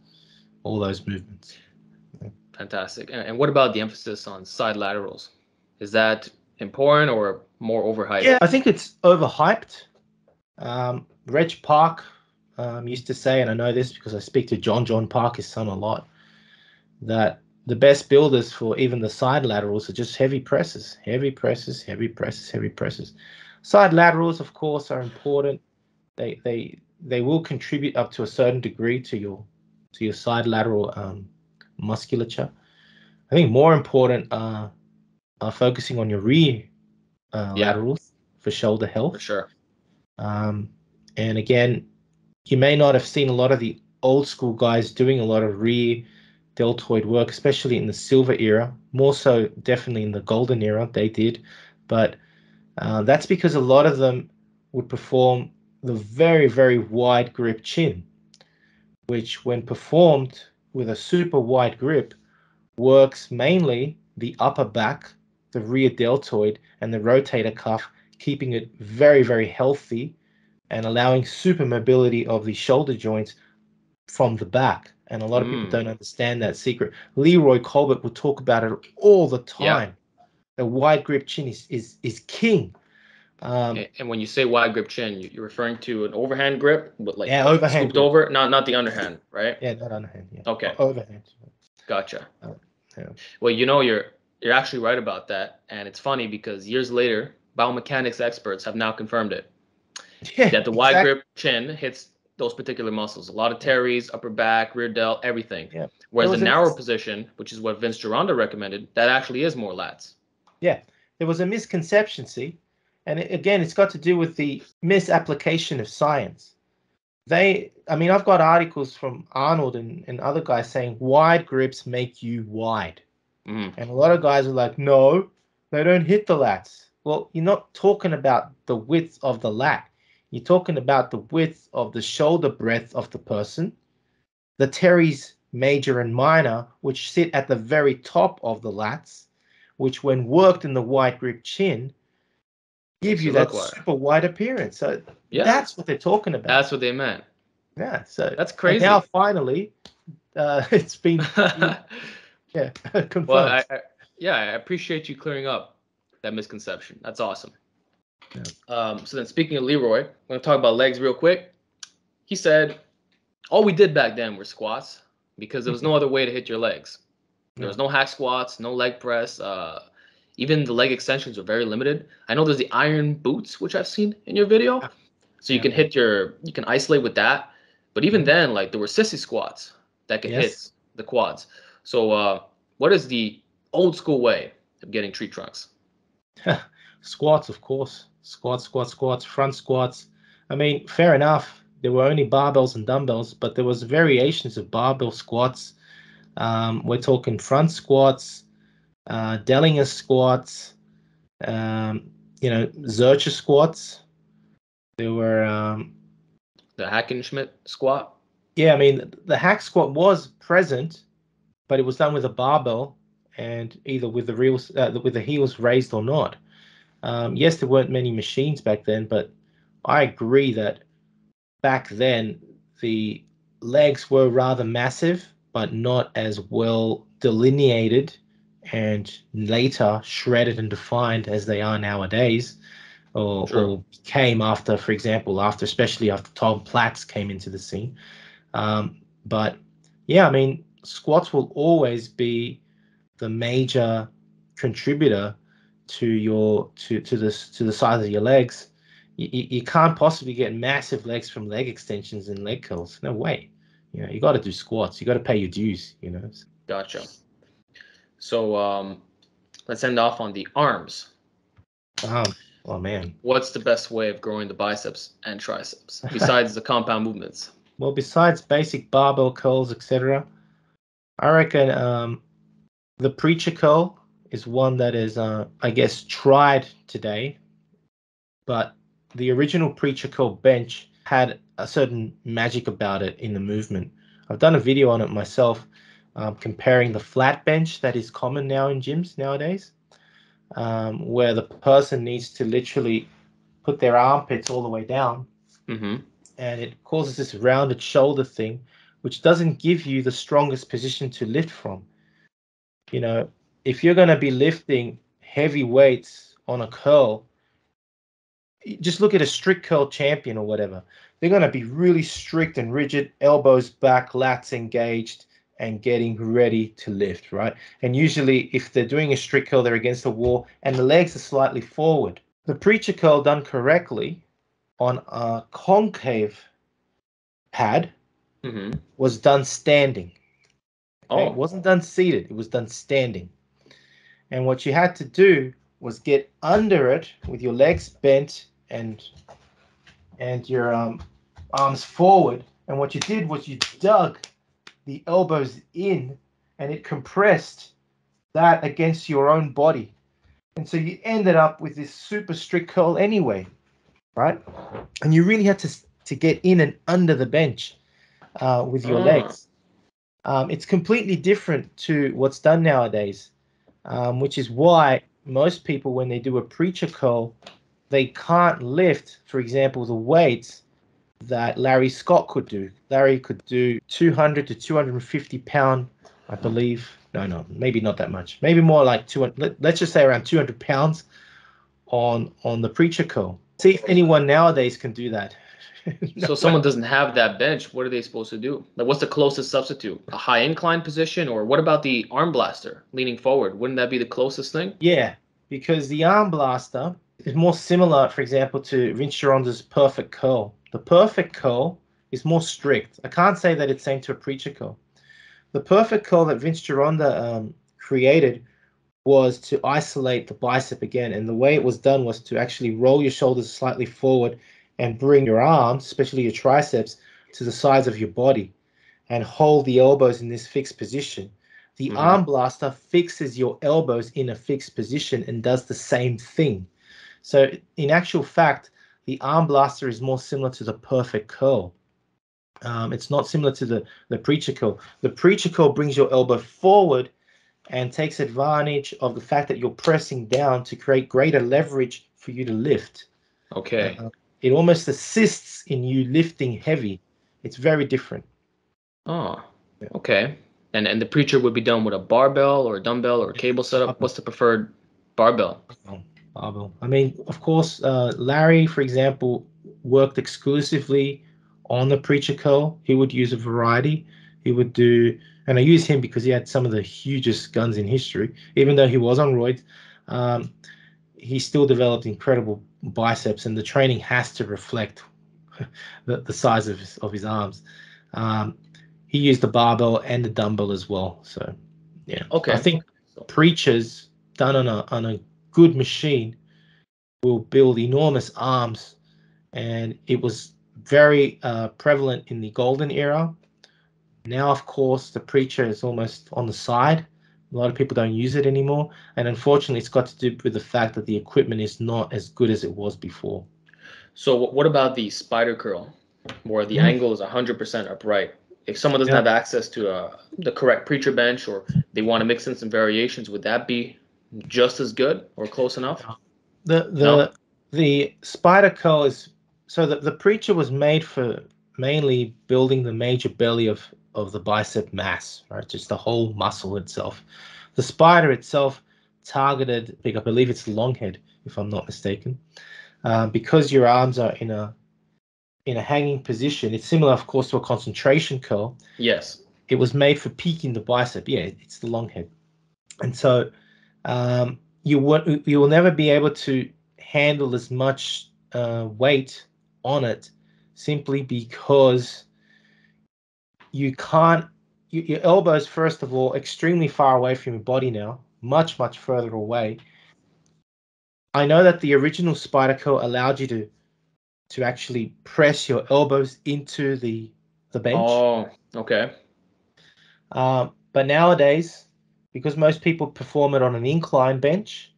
all those movements. Fantastic. And what about the emphasis on side laterals? Is that important or more overhyped? Yeah, I think it's overhyped. Reg Park used to say, and I know this because I speak to John Park, his son, a lot, that the best builders for even the side laterals are just heavy presses, heavy presses, heavy presses, heavy presses. Side laterals, of course, are important. They will contribute up to a certain degree to your side lateral musculature. I think more important are focusing on your rear laterals for shoulder health. For sure. And again, you may not have seen a lot of the old school guys doing a lot of rear deltoid work, especially in the silver era, more so definitely in the golden era they did. But that's because a lot of them would perform the very, very wide grip chin, which when performed with a super wide grip works mainly the upper back, the rear deltoid, and the rotator cuff, keeping it very, very healthy and allowing super mobility of the shoulder joints from the back. And a lot of people don't understand that secret. Leroy Colbert will talk about it all the time. The wide grip chin is king. And when you say wide grip chin, you're referring to an overhand grip, but like overhand scooped grip. over, not the underhand, right? Yeah, not underhand. Yeah. Okay. Overhand. Gotcha. Yeah. Well, you're actually right about that, and it's funny because years later, biomechanics experts have now confirmed it. Yeah, that the wide grip chin hits those particular muscles. A lot of teres, upper back, rear delt, everything. Yeah. Whereas the narrow position, which is what Vince Gironda recommended, that actually is more lats. Yeah. There was a misconception, see? And again, it's got to do with the misapplication of science. I've got articles from Arnold and other guys saying wide grips make you wide. And a lot of guys are like, no, they don't hit the lats. Well, you're not talking about the width of the lat. You're talking about the width of the shoulder breadth of the person, the teres major and minor, which sit at the very top of the lats, which when worked in the wide grip chin, give you that super wide appearance. So that's what they're talking about. That's what they meant. Yeah. So that's crazy. And now finally, it's been confirmed. Well, I appreciate you clearing up that misconception. That's awesome. Yeah. So then speaking of Leroy, I'm going to talk about legs real quick. He said, all we did back then were squats because there was no other way to hit your legs. There was no hack squats, no leg press. Even the leg extensions were very limited. I know there's the iron boots, which I've seen in your video. So you can you can isolate with that. But even then, like there were sissy squats that could hit the quads. So what is the old school way of getting tree trunks? Squats, of course. Squats, front squats. I mean, fair enough. There were only barbells and dumbbells, but there was variations of barbell squats. We're talking front squats, Dellinger squats, Zercher squats. There were the Hackenschmidt squat. Yeah, I mean the hack squat was present, but it was done with a barbell and either with the heels raised or not. Yes, there weren't many machines back then, but I agree that back then the legs were rather massive, but not as well delineated and later shredded and defined as they are nowadays, or came after, for example, especially after Tom Platz came into the scene. But yeah, I mean, squats will always be the major contributor to the size of your legs. You can't possibly get massive legs from leg extensions and leg curls. No way. You know, you got to do squats. You got to pay your dues. You know. Gotcha. So let's end off on the arms. Oh man. What's the best way of growing the biceps and triceps besides the compound movements? Well, besides basic barbell curls, etc., I reckon the preacher curl is one that is, I guess, tried today, but the original preacher curl bench had a certain magic about it in the movement. I've done a video on it myself, comparing the flat bench that is common now in gyms nowadays, where the person needs to literally put their armpits all the way down, and it causes this rounded shoulder thing, which doesn't give you the strongest position to lift from. You know, if you're going to be lifting heavy weights on a curl, just look at a strict curl champion or whatever. They're going to be really strict and rigid, elbows back, lats engaged, and getting ready to lift, right? And usually if they're doing a strict curl, they're against the wall and the legs are slightly forward. The preacher curl done correctly on a concave pad was done standing. Okay? It wasn't done seated, it was done standing. And what you had to do was get under it with your legs bent and your arms forward. And what you did was you dug the elbows in and it compressed that against your own body. And so you ended up with this super strict curl anyway, right? And you really had to get in and under the bench with your legs. It's completely different to what's done nowadays, which is why most people, when they do a preacher curl, they can't lift, for example, the weights that Larry Scott could do. Larry could do 200 to 250 pound, I believe. No, maybe not that much. Maybe more like 200. Let's just say around 200 pounds on the preacher curl. See if anyone nowadays can do that. So someone doesn't have that bench, what are they supposed to do? Like, what's the closest substitute? A high incline position? Or what about the arm blaster leaning forward? Wouldn't that be the closest thing? Yeah, because the arm blaster is more similar, for example, to Vince Gironda's perfect curl. The perfect curl is more strict. I can't say that it's same to a preacher curl. The perfect curl that Vince Gironda created was to isolate the bicep again. And the way it was done was to actually roll your shoulders slightly forward and bring your arms, especially your triceps, to the sides of your body and hold the elbows in this fixed position. The arm blaster fixes your elbows in a fixed position and does the same thing. So in actual fact, the arm blaster is more similar to the perfect curl. It's not similar to the preacher curl. The preacher curl brings your elbow forward and takes advantage of the fact that you're pressing down to create greater leverage for you to lift. Okay. It almost assists in you lifting heavy. It's very different. Oh, okay. And the preacher would be done with a barbell or a dumbbell or a cable setup. What's the preferred barbell? Barbell. I mean, of course, Larry, for example, worked exclusively on the preacher curl. He would use a variety. He would do, and I use him because he had some of the hugest guns in history. Even though he was on roids, he still developed incredible biceps, and the training has to reflect the size of his arms. He used the barbell and the dumbbell as well. So, yeah. Okay. I think preachers done on a good machine will build enormous arms, and it was very prevalent in the Golden Era. Now, of course, the preacher is almost on the side. A lot of people don't use it anymore, and unfortunately, it's got to do with the fact that the equipment is not as good as it was before. So what about the spider curl, where the angle is 100% upright? If someone doesn't have access to the correct preacher bench, or they want to mix in some variations, would that be just as good or close enough? The spider curl is, so that the preacher was made for mainly building the major belly of the bicep mass, right? Just the whole muscle itself. The spider itself targeted, I believe it's the long head, if I'm not mistaken, because your arms are in a hanging position. It's similar, of course, to a concentration curl. Yes. It was made for peaking the bicep. Yeah, it's the long head, and so you will never be able to handle as much weight on it, simply because you can't, your elbows, first of all, extremely far away from your body now, much, much further away. I know that the original spider curl allowed you to actually press your elbows into the bench. Oh, okay. But nowadays, because most people perform it on an incline bench,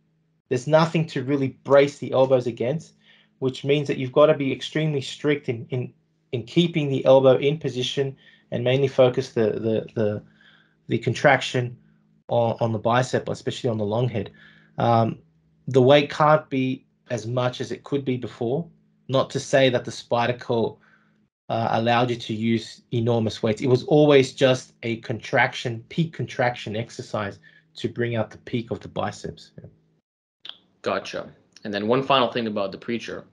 there's nothing to really brace the elbows against, which means that you've got to be extremely strict in keeping the elbow in position and mainly focus the contraction on the bicep, especially on the long head. The weight can't be as much as it could be before. Not to say that the spider curl allowed you to use enormous weights. It was always just a peak contraction exercise to bring out the peak of the biceps. Gotcha. And then one final thing about the preacher.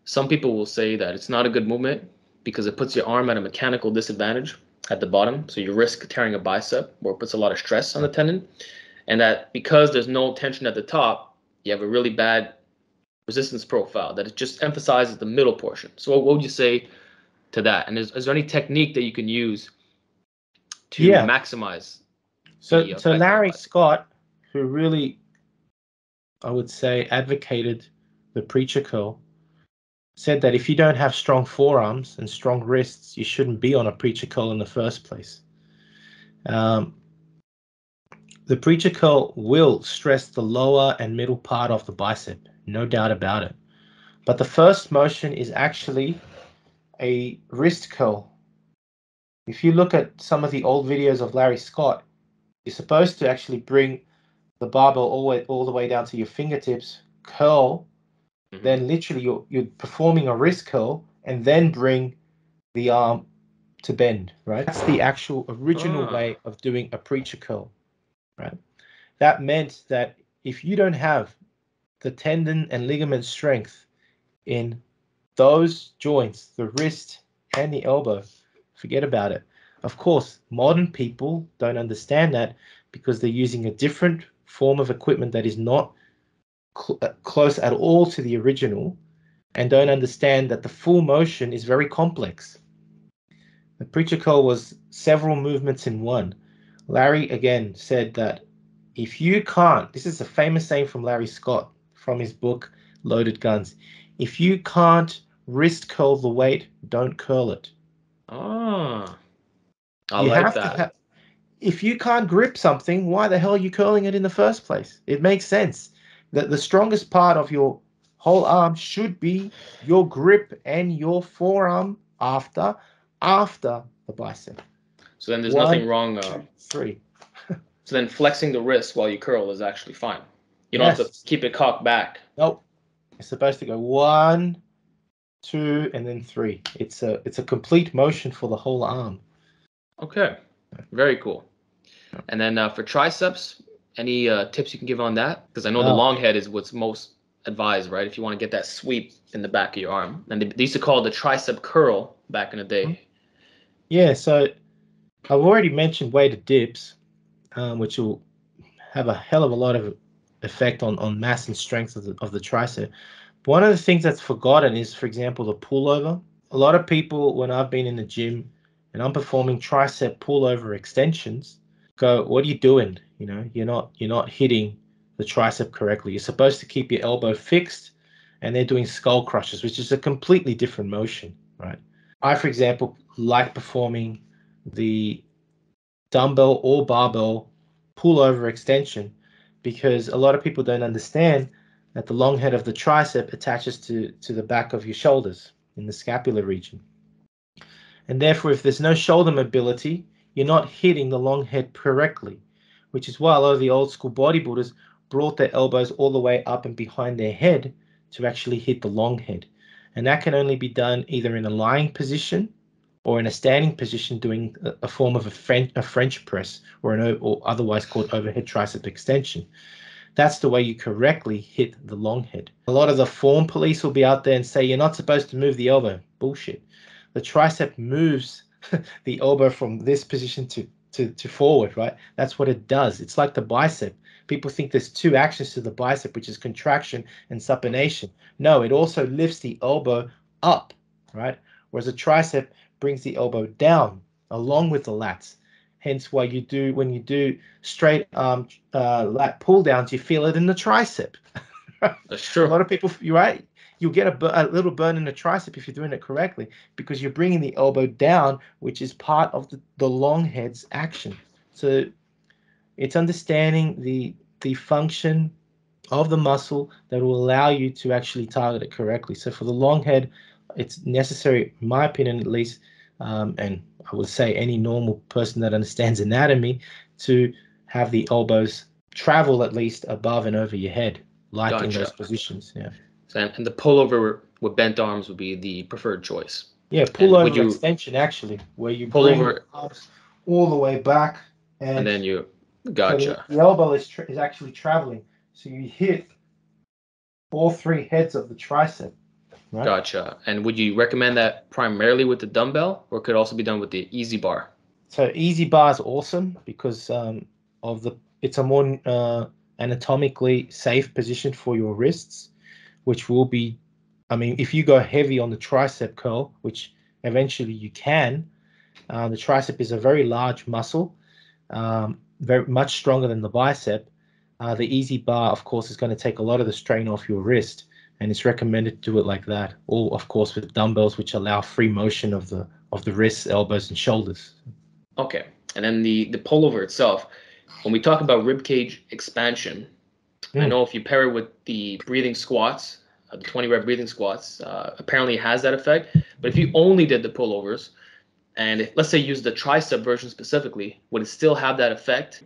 Some people will say that it's not a good movement because it puts your arm at a mechanical disadvantage at the bottom. So you risk tearing a bicep, or it puts a lot of stress on the tendon. And that because there's no tension at the top, you have a really bad resistance profile, that it just emphasizes the middle portion. So what would you say to that? And is there any technique that you can use to maximize So the effect Larry Scott, who really, I would say, advocated the preacher curl, said that if you don't have strong forearms and strong wrists, you shouldn't be on a preacher curl in the first place. The preacher curl will stress the lower and middle part of the bicep, no doubt about it. But the first motion is actually a wrist curl. If you look at some of the old videos of Larry Scott, you're supposed to actually bring the barbell all the way down to your fingertips, curl, then literally you're performing a wrist curl, and then bring the arm to bend, right? That's the actual original way of doing a preacher curl, right? That meant that if you don't have the tendon and ligament strength in those joints, the wrist and the elbow, forget about it. Of course, modern people don't understand that because they're using a different form of equipment that is not close at all to the original, and don't understand that the full motion is very complex. The preacher curl was several movements in one. Larry again said that if you can't, this is a famous saying from Larry Scott from his book Loaded Guns, if you can't wrist curl the weight, don't curl it. I You like have that. to if you can't grip something, why the hell are you curling it in the first place? It makes sense that the strongest part of your whole arm should be your grip and your forearm after the bicep. So then there's nothing wrong. 2, 3. So then flexing the wrist while you curl is actually fine. You don't have to keep it cocked back. Nope. It's supposed to go 1, 2, and then 3. It's a complete motion for the whole arm. Okay. Very cool. And then for triceps, any tips you can give on that? Because I know the long head is what's most advised, right? If you want to get that sweep in the back of your arm. And they used to call it the tricep curl back in the day. Yeah, so I've already mentioned weighted dips, which will have a hell of a lot of effect on mass and strength of the tricep. But one of the things that's forgotten is, for example, the pullover. A lot of people, when I've been in the gym and I'm performing tricep pullover extensions, go, "What are you doing? You know, you're not hitting the tricep correctly. You're supposed to keep your elbow fixed," and they're doing skull crushes, which is a completely different motion, right? I, for example, like performing the dumbbell or barbell pullover extension because a lot of people don't understand that the long head of the tricep attaches to the back of your shoulders in the scapular region. And therefore, if there's no shoulder mobility, you're not hitting the long head correctly, which is why a lot of the old school bodybuilders brought their elbows all the way up and behind their head to actually hit the long head. And that can only be done either in a lying position or in a standing position doing a form of a French press or otherwise called overhead tricep extension. That's the way you correctly hit the long head. A lot of the form police will be out there and say you're not supposed to move the elbow. Bullshit. The tricep moves the elbow from this position to forward, right? That's what it does. It's like the bicep. People think there's two actions to the bicep, which is contraction and supination. No, it also lifts the elbow up, right? Whereas a tricep brings the elbow down. along with the lats. Hence why when you do straight lat pull downs, you feel it in the tricep. That's true. A lot of people, you're right, you'll get a little burn in the tricep if you're doing it correctly, because you're bringing the elbow down, which is part of the long head's action. So it's understanding the function of the muscle that will allow you to actually target it correctly. So for the long head, it's necessary, in my opinion at least, and I would say any normal person that understands anatomy, to have the elbows travel at least above and over your head, like in those positions. Yeah. And the pullover with bent arms would be the preferred choice. Yeah, pullover extension, actually, where you bring the arms all the way back, and then you gotcha. So the elbow is actually traveling, so you hit all three heads of the tricep. Right? Gotcha. And would you recommend that primarily with the dumbbell, or could it also be done with the easy bar? So easy bar is awesome because it's a more anatomically safe position for your wrists, which will be, I mean, if you go heavy on the tricep curl, which eventually you can, the tricep is a very large muscle, very much stronger than the bicep. The easy bar, of course, is going to take a lot of the strain off your wrist, and it's recommended to do it like that. Or, of course, with dumbbells, which allow free motion of the wrists, elbows, and shoulders. Okay, and then the pullover itself. When we talk about ribcage expansion, I know if you pair it with the breathing squats, the 20 rep breathing squats, apparently it has that effect. But if you only did the pullovers, and let's say use the tricep version specifically, would it still have that effect?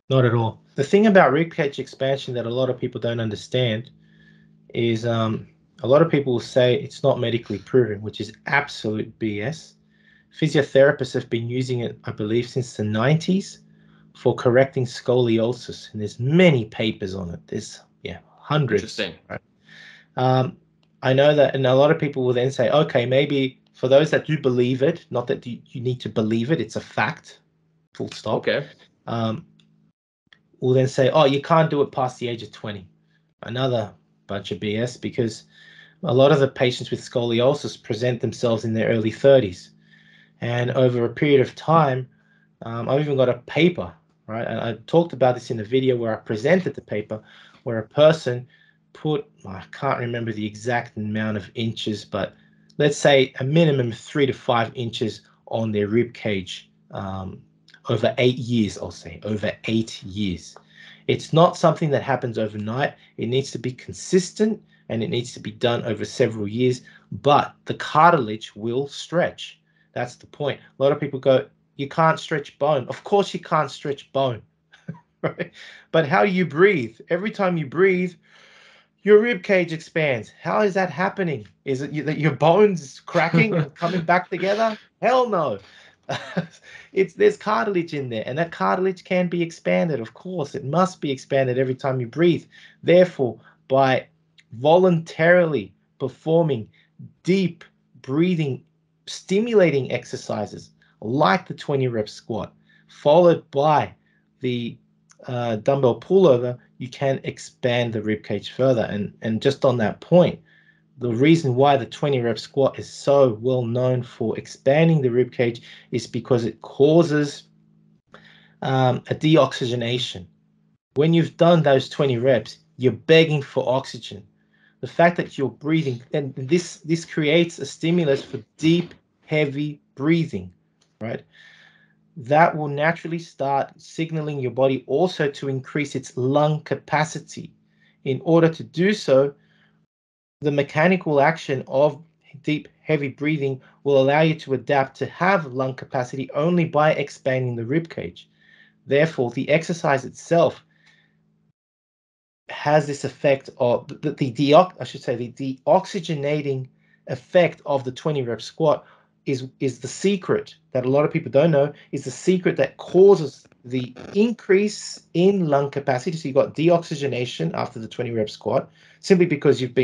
Not at all. The thing about ribcage expansion that a lot of people don't understand is a lot of people will say it's not medically proven, which is absolute BS. Physiotherapists have been using it, I believe, since the 90s for correcting scoliosis, and there's many papers on it. There's hundreds. Interesting. Right? I know that, and a lot of people will then say, okay, maybe for those that do believe it, not that you need to believe it, it's a fact, full stop. Okay. Will then say, oh, you can't do it past the age of 20. Another bunch of BS, because a lot of the patients with scoliosis present themselves in their early 30s. And over a period of time, I've even got a paper, right? And I talked about this in a video where I presented the paper, where a person put, I can't remember the exact amount of inches, but let's say a minimum of 3 to 5 inches on their rib cage over 8 years, I'll say, over 8 years. It's not something that happens overnight. It needs to be consistent, and it needs to be done over several years, but the cartilage will stretch. That's the point. A lot of people go, you can't stretch bone. Of course you can't stretch bone, right? But how do you breathe? Every time you breathe, your rib cage expands. How is that happening? Is it that your bones cracking and coming back together? Hell no. There's cartilage in there, and that cartilage can be expanded. Of course, it must be expanded every time you breathe. Therefore, by voluntarily performing deep breathing, stimulating exercises like the 20 rep squat, followed by the dumbbell pullover, you can expand the rib cage further. And just on that point, the reason why the 20 rep squat is so well known for expanding the rib cage is because it causes a deoxygenation. When you've done those 20 reps, you're begging for oxygen. The fact that you're breathing, and this creates a stimulus for deep, heavy breathing, right? That will naturally start signaling your body also to increase its lung capacity. In order to do so, the mechanical action of deep, heavy breathing will allow you to adapt to have lung capacity only by expanding the rib cage. Therefore, the exercise itself has this effect of the deoxygenating effect of the 20 rep squat is the secret that a lot of people don't know, is the secret that causes the increase in lung capacity. So you've got deoxygenation after the 20 rep squat, simply because you've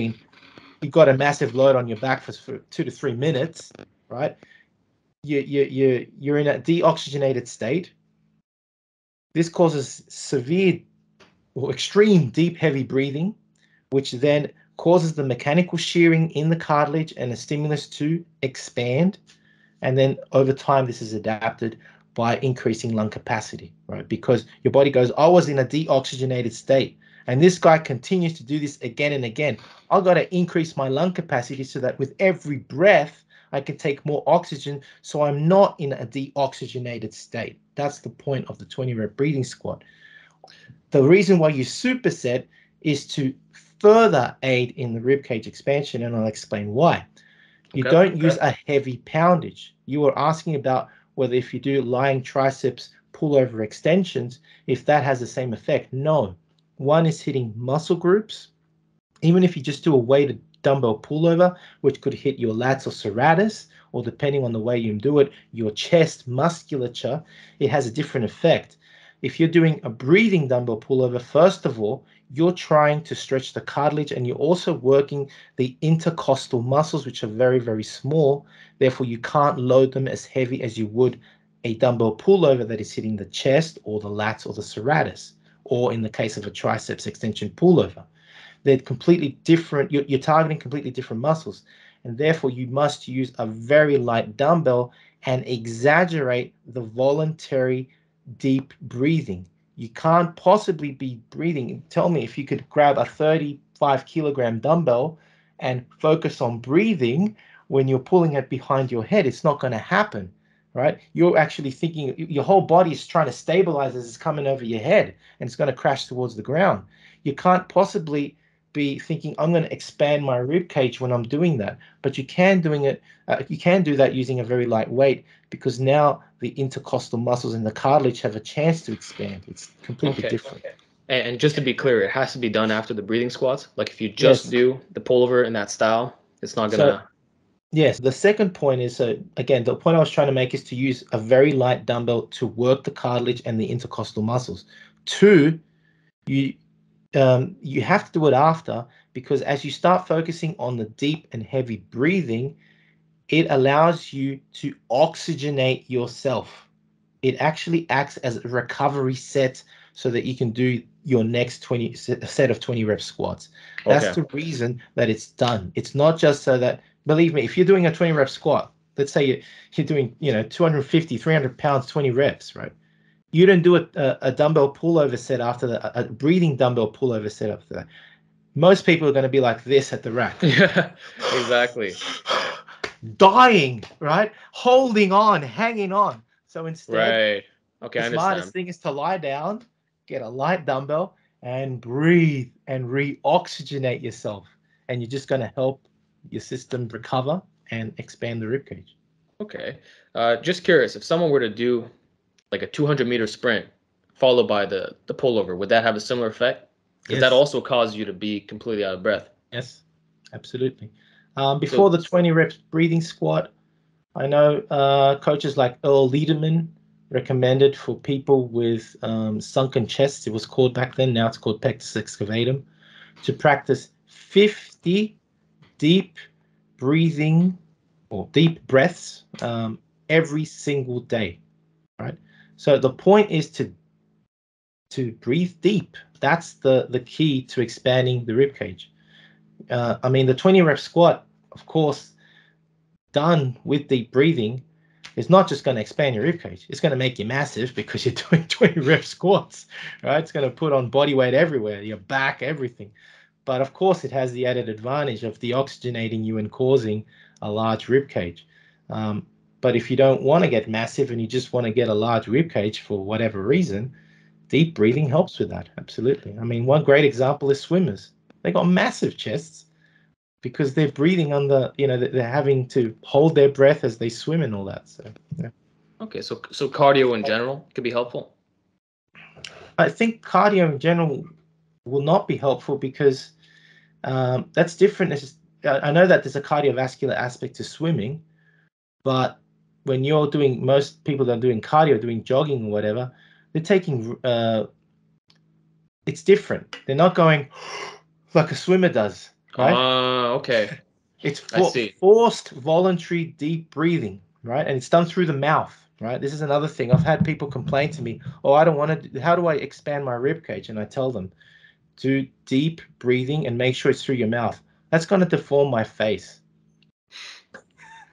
got a massive load on your back for 2 to 3 minutes, right? You're in a deoxygenated state. This causes severe or extreme deep, heavy breathing, which then causes the mechanical shearing in the cartilage and a stimulus to expand. And then over time, this is adapted by increasing lung capacity, right? Because your body goes, I was in a deoxygenated state, and this guy continues to do this again and again. I've got to increase my lung capacity so that with every breath, I can take more oxygen, so I'm not in a deoxygenated state. That's the point of the 20 rep breathing squat. The reason why you superset is to further aid in the ribcage expansion, and I'll explain why. You don't use a heavy poundage. You were asking about whether if you do lying triceps pullover extensions, if that has the same effect. No. One is hitting muscle groups. Even if you just do a weighted dumbbell pullover, which could hit your lats or serratus, or depending on the way you do it, your chest musculature, it has a different effect. If you're doing a breathing dumbbell pullover, first of all, you're trying to stretch the cartilage, and you're also working the intercostal muscles, which are very, very small. Therefore, you can't load them as heavy as you would a dumbbell pullover that is hitting the chest or the lats or the serratus, or in the case of a triceps extension pullover. They're completely different. You're targeting completely different muscles, and therefore you must use a very light dumbbell and exaggerate the voluntary deep breathing. You can't possibly be breathing. Tell me if you could grab a 35-kilogram dumbbell and focus on breathing when you're pulling it behind your head. It's not going to happen, right? You're actually thinking your whole body is trying to stabilize as it's coming over your head, and it's going to crash towards the ground. You can't possibly be thinking, I'm going to expand my rib cage when I'm doing that. But you can you can do that using a very light weight, because now the intercostal muscles and the cartilage have a chance to expand. It's completely different. Okay. And just to be clear, it has to be done after the breathing squats. Like if you just Yes. do the pullover in that style, it's not gonna. Yes, the second point is, again, the point I was trying to make is to use a very light dumbbell to work the cartilage and the intercostal muscles. Two, you have to do it after, because as you start focusing on the deep and heavy breathing, it allows you to oxygenate yourself. It actually acts as a recovery set so that you can do your next set of 20 rep squats. That's the reason that it's done. It's not just so that, believe me, if you're doing a 20 rep squat, let's say you're doing 250, 300 pounds, 20 reps, right? You don't do a dumbbell pullover set after that, a breathing dumbbell pullover set after that. Most people are going to be like this at the rack. Yeah, exactly. Dying, right? Holding on, hanging on. So instead, right. Okay, I the understand. smartest thing is to lie down, get a light dumbbell, and breathe and re-oxygenate yourself. And you're just going to help your system recover and expand the ribcage. Okay. Just curious, if someone were to do like a 200-meter sprint followed by the pullover, would that have a similar effect? Because that also causes you to be completely out of breath. Yes, absolutely. Before the 20 reps breathing squat, I know coaches like Earl Liederman recommended for people with sunken chests. It was called back then. Now it's called pectus excavatum. To practice 50 deep breathing or deep breaths every single day. Right. So the point is to breathe deep. That's the key to expanding the rib cage. I mean, the 20 rep squat, of course, done with deep breathing, is not just going to expand your rib cage. It's going to make you massive because you're doing 20 rep squats, right? It's going to put on body weight everywhere, your back, everything. But of course, it has the added advantage of deoxygenating you and causing a large rib cage. But if you don't want to get massive and you just want to get a large rib cage for whatever reason, deep breathing helps with that. Absolutely. I mean, one great example is swimmers. They got massive chests because they're breathing under, they're having to hold their breath as they swim and all that. So, yeah. Okay, so cardio in general could be helpful? I think cardio in general will not be helpful because that's different. I know that there's a cardiovascular aspect to swimming, but when you're doing, most people that are doing cardio, doing jogging or whatever, they're taking, it's different. They're not going like a swimmer does, right? Okay. It's forced voluntary deep breathing, right? And it's done through the mouth, right? This is another thing. I've had people complain to me, oh, I don't want to, how do I expand my rib cage? And I tell them, do deep breathing and make sure it's through your mouth. That's going to deform my face.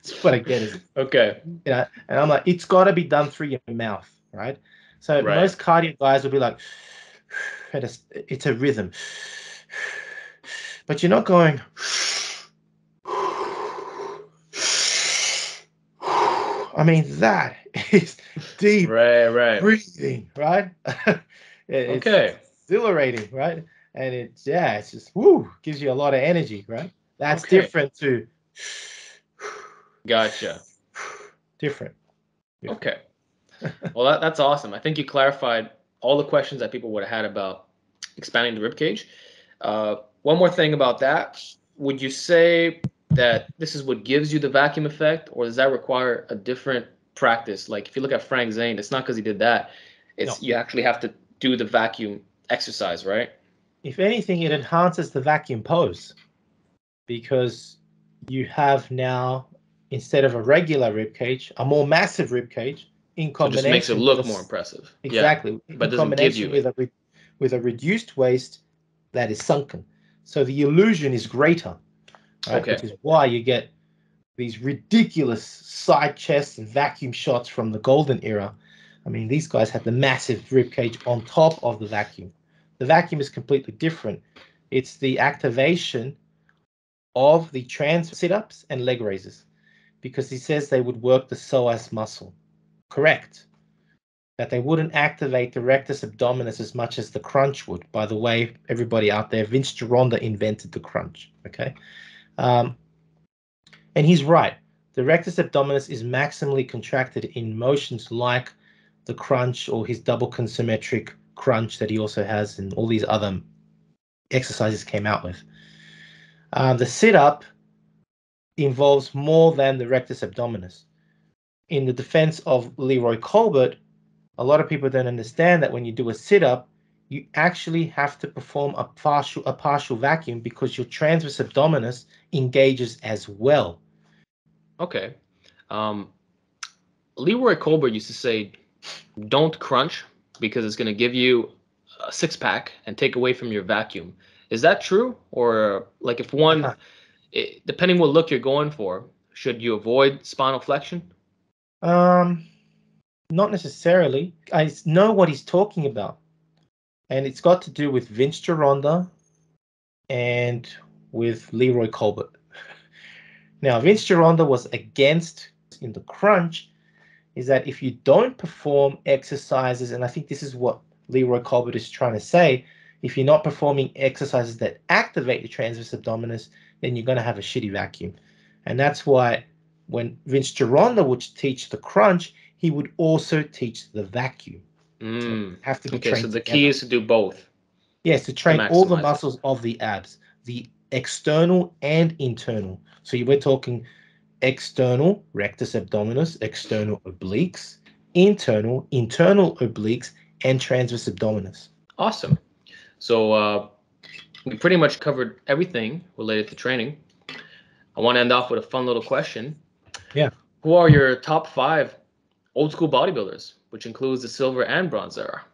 That's what I get is, Okay. and I'm like, it's got to be done through your mouth, right? So Right. most cardio guys will be like, and it's a rhythm, but you're not going. I mean, that is deep Right. breathing, right? It's Okay. exhilarating, right? And it's just gives you a lot of energy, right? That's Okay. different to Gotcha. different. Okay. Well, that's awesome. I think you clarified all the questions that people would have had about expanding the ribcage. One more thing about that. Would you say that this is what gives you the vacuum effect, or does that require a different practice? Like if you look at Frank Zane, it's not because he did that. No. It's you actually have to do the vacuum exercise, right? If anything, it enhances the vacuum pose because you have now, instead of a regular rib cage, a more massive rib cage in So it just makes it combination with look more impressive. Yeah, exactly but in it doesn't give combination you it. with a reduced waist that is sunken. So the illusion is greater, right? Okay. Which is why you get these ridiculous side chests and vacuum shots from the golden era. I mean, these guys had the massive rib cage on top of the vacuum. The vacuum is completely different. It's the activation of the trans sit-ups and leg raises because he says they would work the psoas muscle. Correct. That they wouldn't activate the rectus abdominis as much as the crunch would. By the way, everybody out there, Vince Gironda invented the crunch. Okay. And he's right. The rectus abdominis is maximally contracted in motions like the crunch or his double concentric crunch that he also has, and all these other exercises came out with. The sit-up involves more than the rectus abdominis. In the defense of Leroy Colbert, a lot of people don't understand that when you do a sit-up, you actually have to perform a partial vacuum because your transverse abdominis engages as well. Okay. Leroy Colbert used to say, "Don't crunch because it's going to give you a six pack and take away from your vacuum." Is that true, or like if one, depending what look you're going for, should you avoid spinal flexion? Not necessarily. I know what he's talking about, and it's got to do with Vince Gironda and with Leroy Colbert. Now, Vince Gironda was against in the crunch is that if you don't perform exercises, and I think this is what Leroy Colbert is trying to say, if you're not performing exercises that activate the transverse abdominis, then you're going to have a shitty vacuum. And that's why when Vince Gironda would teach the crunch, he would also teach the vacuum. So have to be Okay, so trained the together. key is to do both. Yes, to train all the maximize it. muscles of the abs, the external and internal. So we're talking external rectus abdominis, external obliques, internal obliques, and transverse abdominis. Awesome. So we pretty much covered everything related to training. I want to end off with a fun little question. Yeah. Who are your top 5 old school bodybuilders, which includes the silver and bronze era?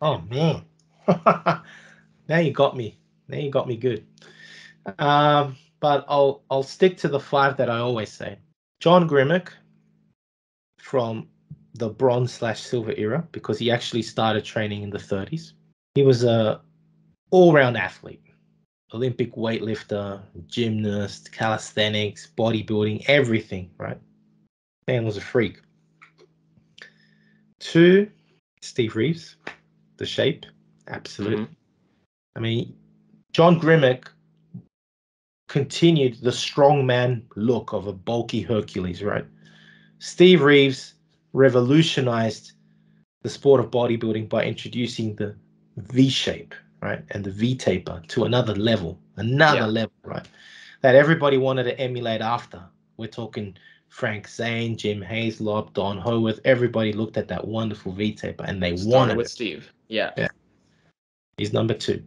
Oh man. Now you got me. Now you got me good. But I'll stick to the 5 that I always say. John Grimmick from the bronze/silver era because he actually started training in the 30s. He was a all-round athlete. Olympic weightlifter, gymnast, calisthenics, bodybuilding, everything, right? Man was a freak. 2, Steve Reeves, the shape, absolutely. I mean, John Grimmick continued the strongman look of a bulky Hercules, right? Steve Reeves revolutionized the sport of bodybuilding by introducing the V shape, right? And the V taper to another level, right? That everybody wanted to emulate after. We're talking Frank Zane, Jim Hazelop, Don Howarth. Everybody looked at that wonderful V taper and they Started wanted with it. Steve. Yeah. He's number 2.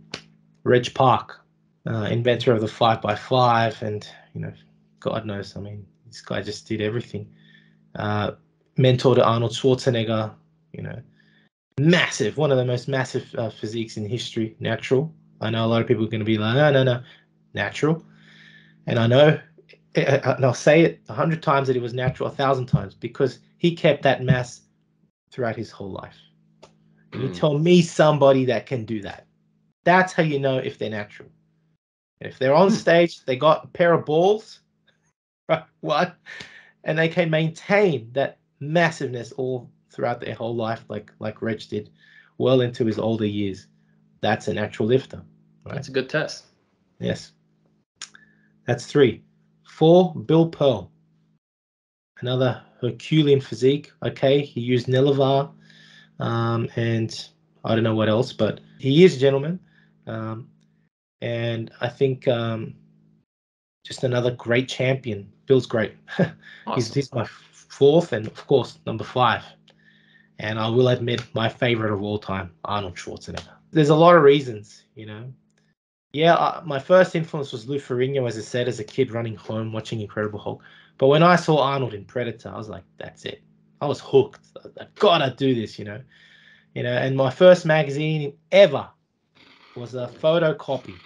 Reg Park, inventor of the 5x5, and God knows, I mean, this guy just did everything. Mentor to Arnold Schwarzenegger, massive, one of the most massive physiques in history, natural. I know a lot of people are going to be like, no, natural. And I know and I'll say it 100 times that it was natural, 1,000 times, because he kept that mass throughout his whole life. And you tell me somebody that can do that. That's how you know if they're natural. And if they're on stage, they got a pair of balls, right? What? And they can maintain that massiveness all throughout their whole life, like Reg did, well into his older years. That's a natural lifter. Right? That's a good test. Yes. That's 3. 4, Bill Pearl. Another Herculean physique. Okay, he used Nelevar, and I don't know what else, but he is a gentleman. And I think just another great champion. Bill's great. Awesome. He's my 4th, and of course, number 5. And I will admit, my favorite of all time, Arnold Schwarzenegger. There's a lot of reasons, you know. Yeah, my first influence was Lou Ferrigno, as I said, as a kid running home, watching Incredible Hulk. But when I saw Arnold in Predator, I was like, that's it. I was hooked. I've got to do this, you know. And my first magazine ever was a photocopy.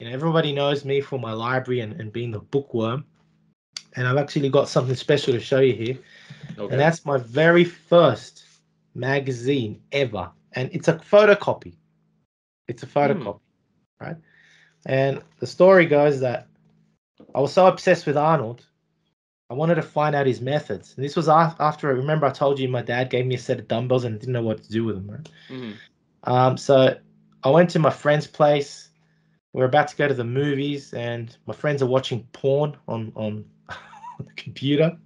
Everybody knows me for my library and being the bookworm. And I've actually got something special to show you here. Okay. And that's my very first magazine ever. And it's a photocopy. It's a photocopy, right? And the story goes that I was so obsessed with Arnold, I wanted to find out his methods. And this was after, remember I told you my dad gave me a set of dumbbells and I didn't know what to do with them, right? So I went to my friend's place. We were about to go to the movies, and my friends are watching porn on the computer.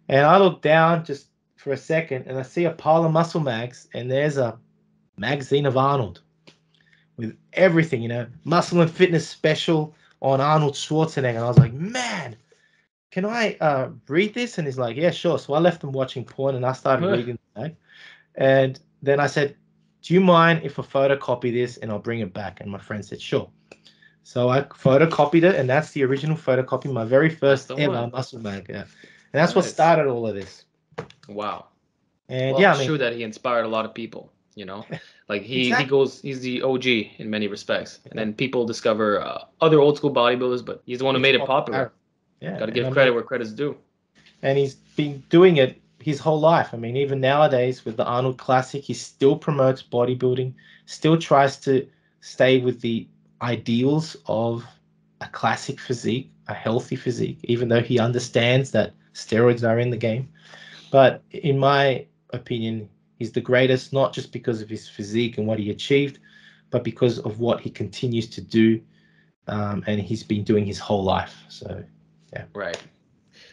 And I look down just for a second, and I see a pile of muscle mags, and there's a magazine of Arnold with everything, you know, muscle and fitness special on Arnold Schwarzenegger. And I was like, man, can I read this? And he's like, yeah, sure. So I left them watching porn, and I started reading the mag. And then I said, do you mind if I photocopy this and I'll bring it back? And my friend said, sure. So I photocopied it, and that's the original photocopy, my very first ever muscle mag. Yeah. And that's what started all of this. Wow. And well, yeah, it's true that he inspired a lot of people, you know. Like he's the OG in many respects. And then people discover other old school bodybuilders, but he's the one who made it popular. Yeah. Got to give credit where credit's due. And he's been doing it his whole life. I mean, even nowadays with the Arnold Classic, he still promotes bodybuilding, still tries to stay with the ideals of a classic physique, a healthy physique, even though he understands that steroids are in the game. But in my opinion, he's the greatest, not just because of his physique and what he achieved, but because of what he continues to do, and he's been doing his whole life. So, yeah. Right.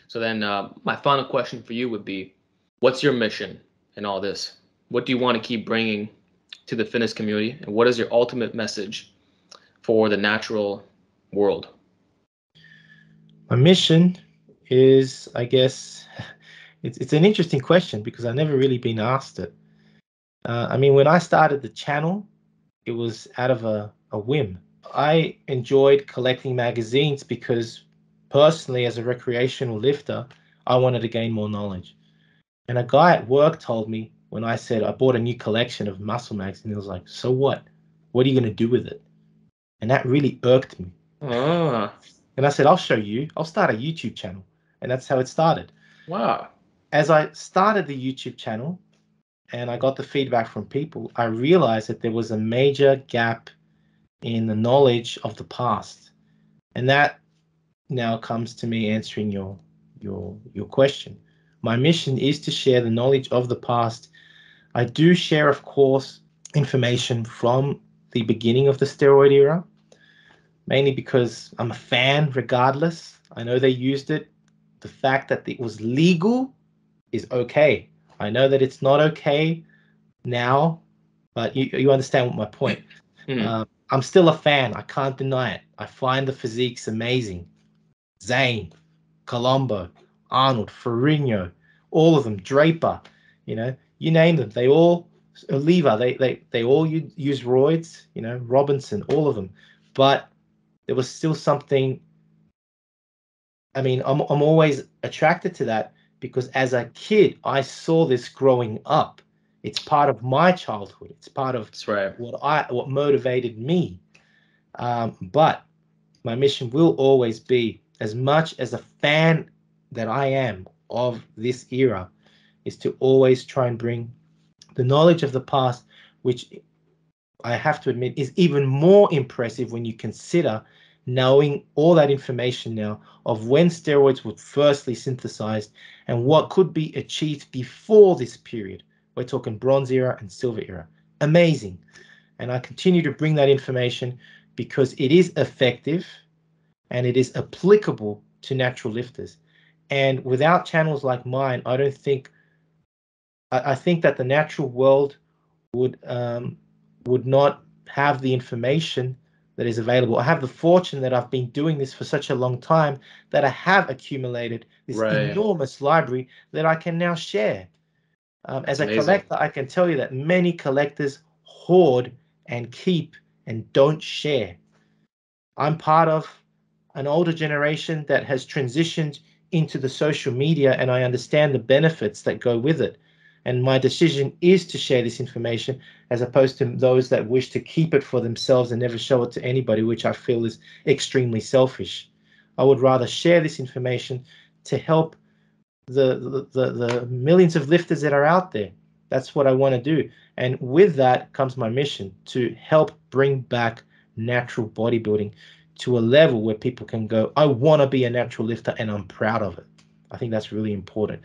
So then my final question for you would be, what's your mission in all this? What do you want to keep bringing to the fitness community? And what is your ultimate message for the natural world? My mission is, I guess, it's an interesting question because I've never really been asked it. I mean, when I started the channel, it was out of a whim. I enjoyed collecting magazines because personally, as a recreational lifter, I wanted to gain more knowledge. And a guy at work told me when I said I bought a new collection of muscle mags, and he was like, so what? What are you going to do with it? And that really irked me. And I said, I'll show you. I'll start a YouTube channel. And that's how it started. Wow. As I started the YouTube channel and I got the feedback from people, I realized that there was a major gap in the knowledge of the past. And that now comes to me answering your question. My mission is to share the knowledge of the past. I do share, of course, information from the beginning of the steroid era, mainly because I'm a fan regardless. I know they used it. The fact that it was legal is okay. I know that it's not okay now, but you understand my point. I'm still a fan. I can't deny it. I find the physiques amazing. Zane, Colombo, Arnold, Ferrigno, all of them, Draper, you know, you name them. They all, Oliva, they all use roids, you know, Robinson, all of them. But there was still something. I mean, I'm always attracted to that because as a kid, I saw this growing up. It's part of my childhood. It's part of what motivated me. But my mission will always be, as much as a fan that I am of this era, is to always try and bring the knowledge of the past, which I have to admit is even more impressive when you consider knowing all that information now of when steroids were firstly synthesized and what could be achieved before this period. We're talking Bronze Era and Silver Era. Amazing. And I continue to bring that information because it is effective and it is applicable to natural lifters. And without channels like mine, I don't think, I think that the natural world would not have the information that is available. I have the fortune that I've been doing this for such a long time that I have accumulated this enormous library that I can now share. As a collector, I can tell you that many collectors hoard and keep and don't share. I'm part of an older generation that has transitioned into the social media, and I understand the benefits that go with it. And my decision is to share this information as opposed to those that wish to keep it for themselves and never show it to anybody, which I feel is extremely selfish. I would rather share this information to help the millions of lifters that are out there. That's what I want to do. And with that comes my mission to help bring back natural bodybuilding to a level where people can go, I want to be a natural lifter and I'm proud of it. I think that's really important.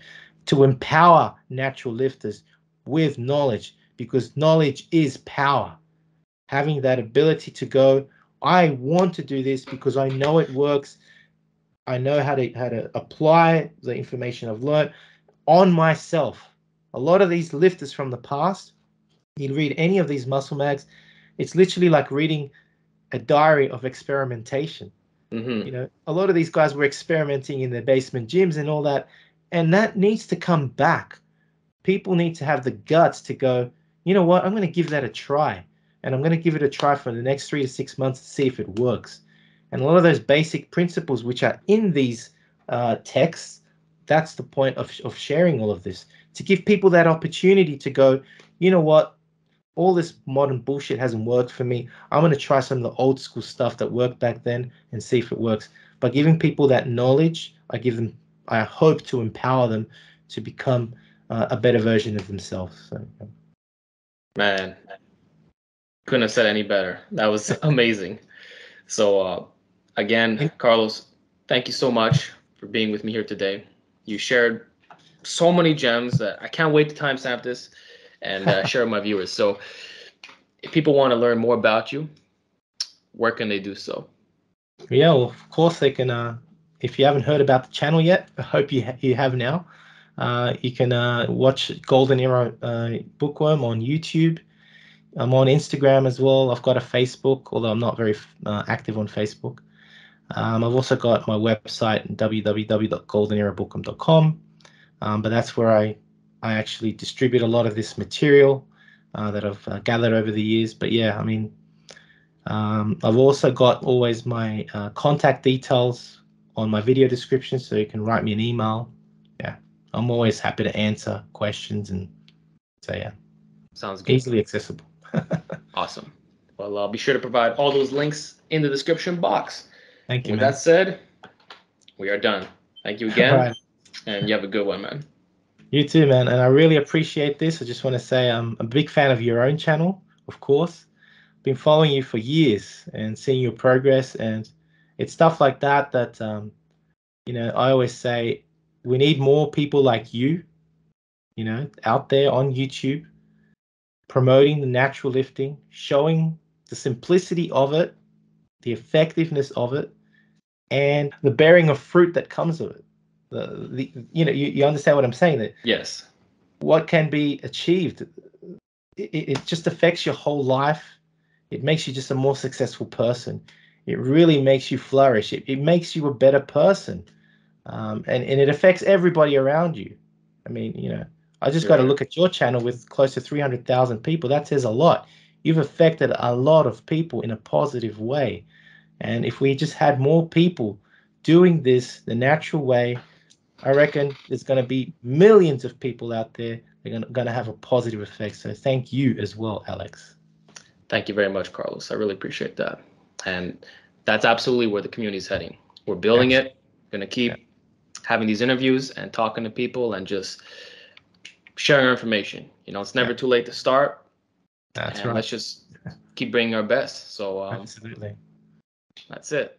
To empower natural lifters with knowledge, because knowledge is power. Having that ability to go, I want to do this because I know it works. I know how to apply the information I've learned on myself. A lot of these lifters from the past, you read any of these muscle mags, it's literally like reading a diary of experimentation. You know, a lot of these guys were experimenting in their basement gyms and all that, and that needs to come back. People need to have the guts to go, you know what, I'm going to give that a try, and I'm going to give it a try for the next 3 to 6 months to see if it works. And a lot of those basic principles which are in these texts, that's the point of sharing all of this, to give people that opportunity to go, you know what, all this modern bullshit hasn't worked for me. I'm going to try some of the old school stuff that worked back then and see if it works. By giving people that knowledge, I hope to empower them to become a better version of themselves. So, man, couldn't have said any better. That was amazing. So again, Carlos, thank you so much for being with me here today. You shared so many gems that I can't wait to timestamp this and share with my viewers. So if people want to learn more about you, where can they do so? Yeah, well, of course they can. If you haven't heard about the channel yet, I hope you have now. You can watch Golden Era Bookworm on YouTube. I'm on Instagram as well. I've got a Facebook, although I'm not very active on Facebook. I've also got my website, www.goldenerabookworm.com. But that's where I actually distribute a lot of this material that I've gathered over the years. But yeah, I mean, I've also got always my contact details on my video description, so you can write me an email. Yeah, I'm always happy to answer questions, and so yeah, sounds good. Easily accessible. Awesome. Well, I'll be sure to provide all those links in the description box. Thank you, With man. that said, we are done. Thank you again, Right. and you have a good one, man. You too, man, and I really appreciate this. I just want to say I'm a big fan of your own channel, of course. Been following you for years and seeing your progress, and it's stuff like that that you know, I always say we need more people like you, you know, out there on YouTube promoting the natural lifting, showing the simplicity of it, the effectiveness of it, and the bearing of fruit that comes of it. You know, you understand what I'm saying, that yes, what can be achieved, it just affects your whole life. It makes you just a more successful person. It really makes you flourish. It makes you a better person. And it affects everybody around you. I mean, you know, I just got to look at your channel with close to 300,000 people. That says a lot. You've affected a lot of people in a positive way. And if we just had more people doing this the natural way, I reckon there's going to be millions of people out there that are going to have a positive effect. So thank you as well, Alex. Thank you very much, Carlos. I really appreciate that. And that's absolutely where the community is heading. We're building it. Gonna keep having these interviews and talking to people and just sharing our information. You know, it's never too late to start. That's and right. let's just keep bringing our best. So Absolutely. that's it.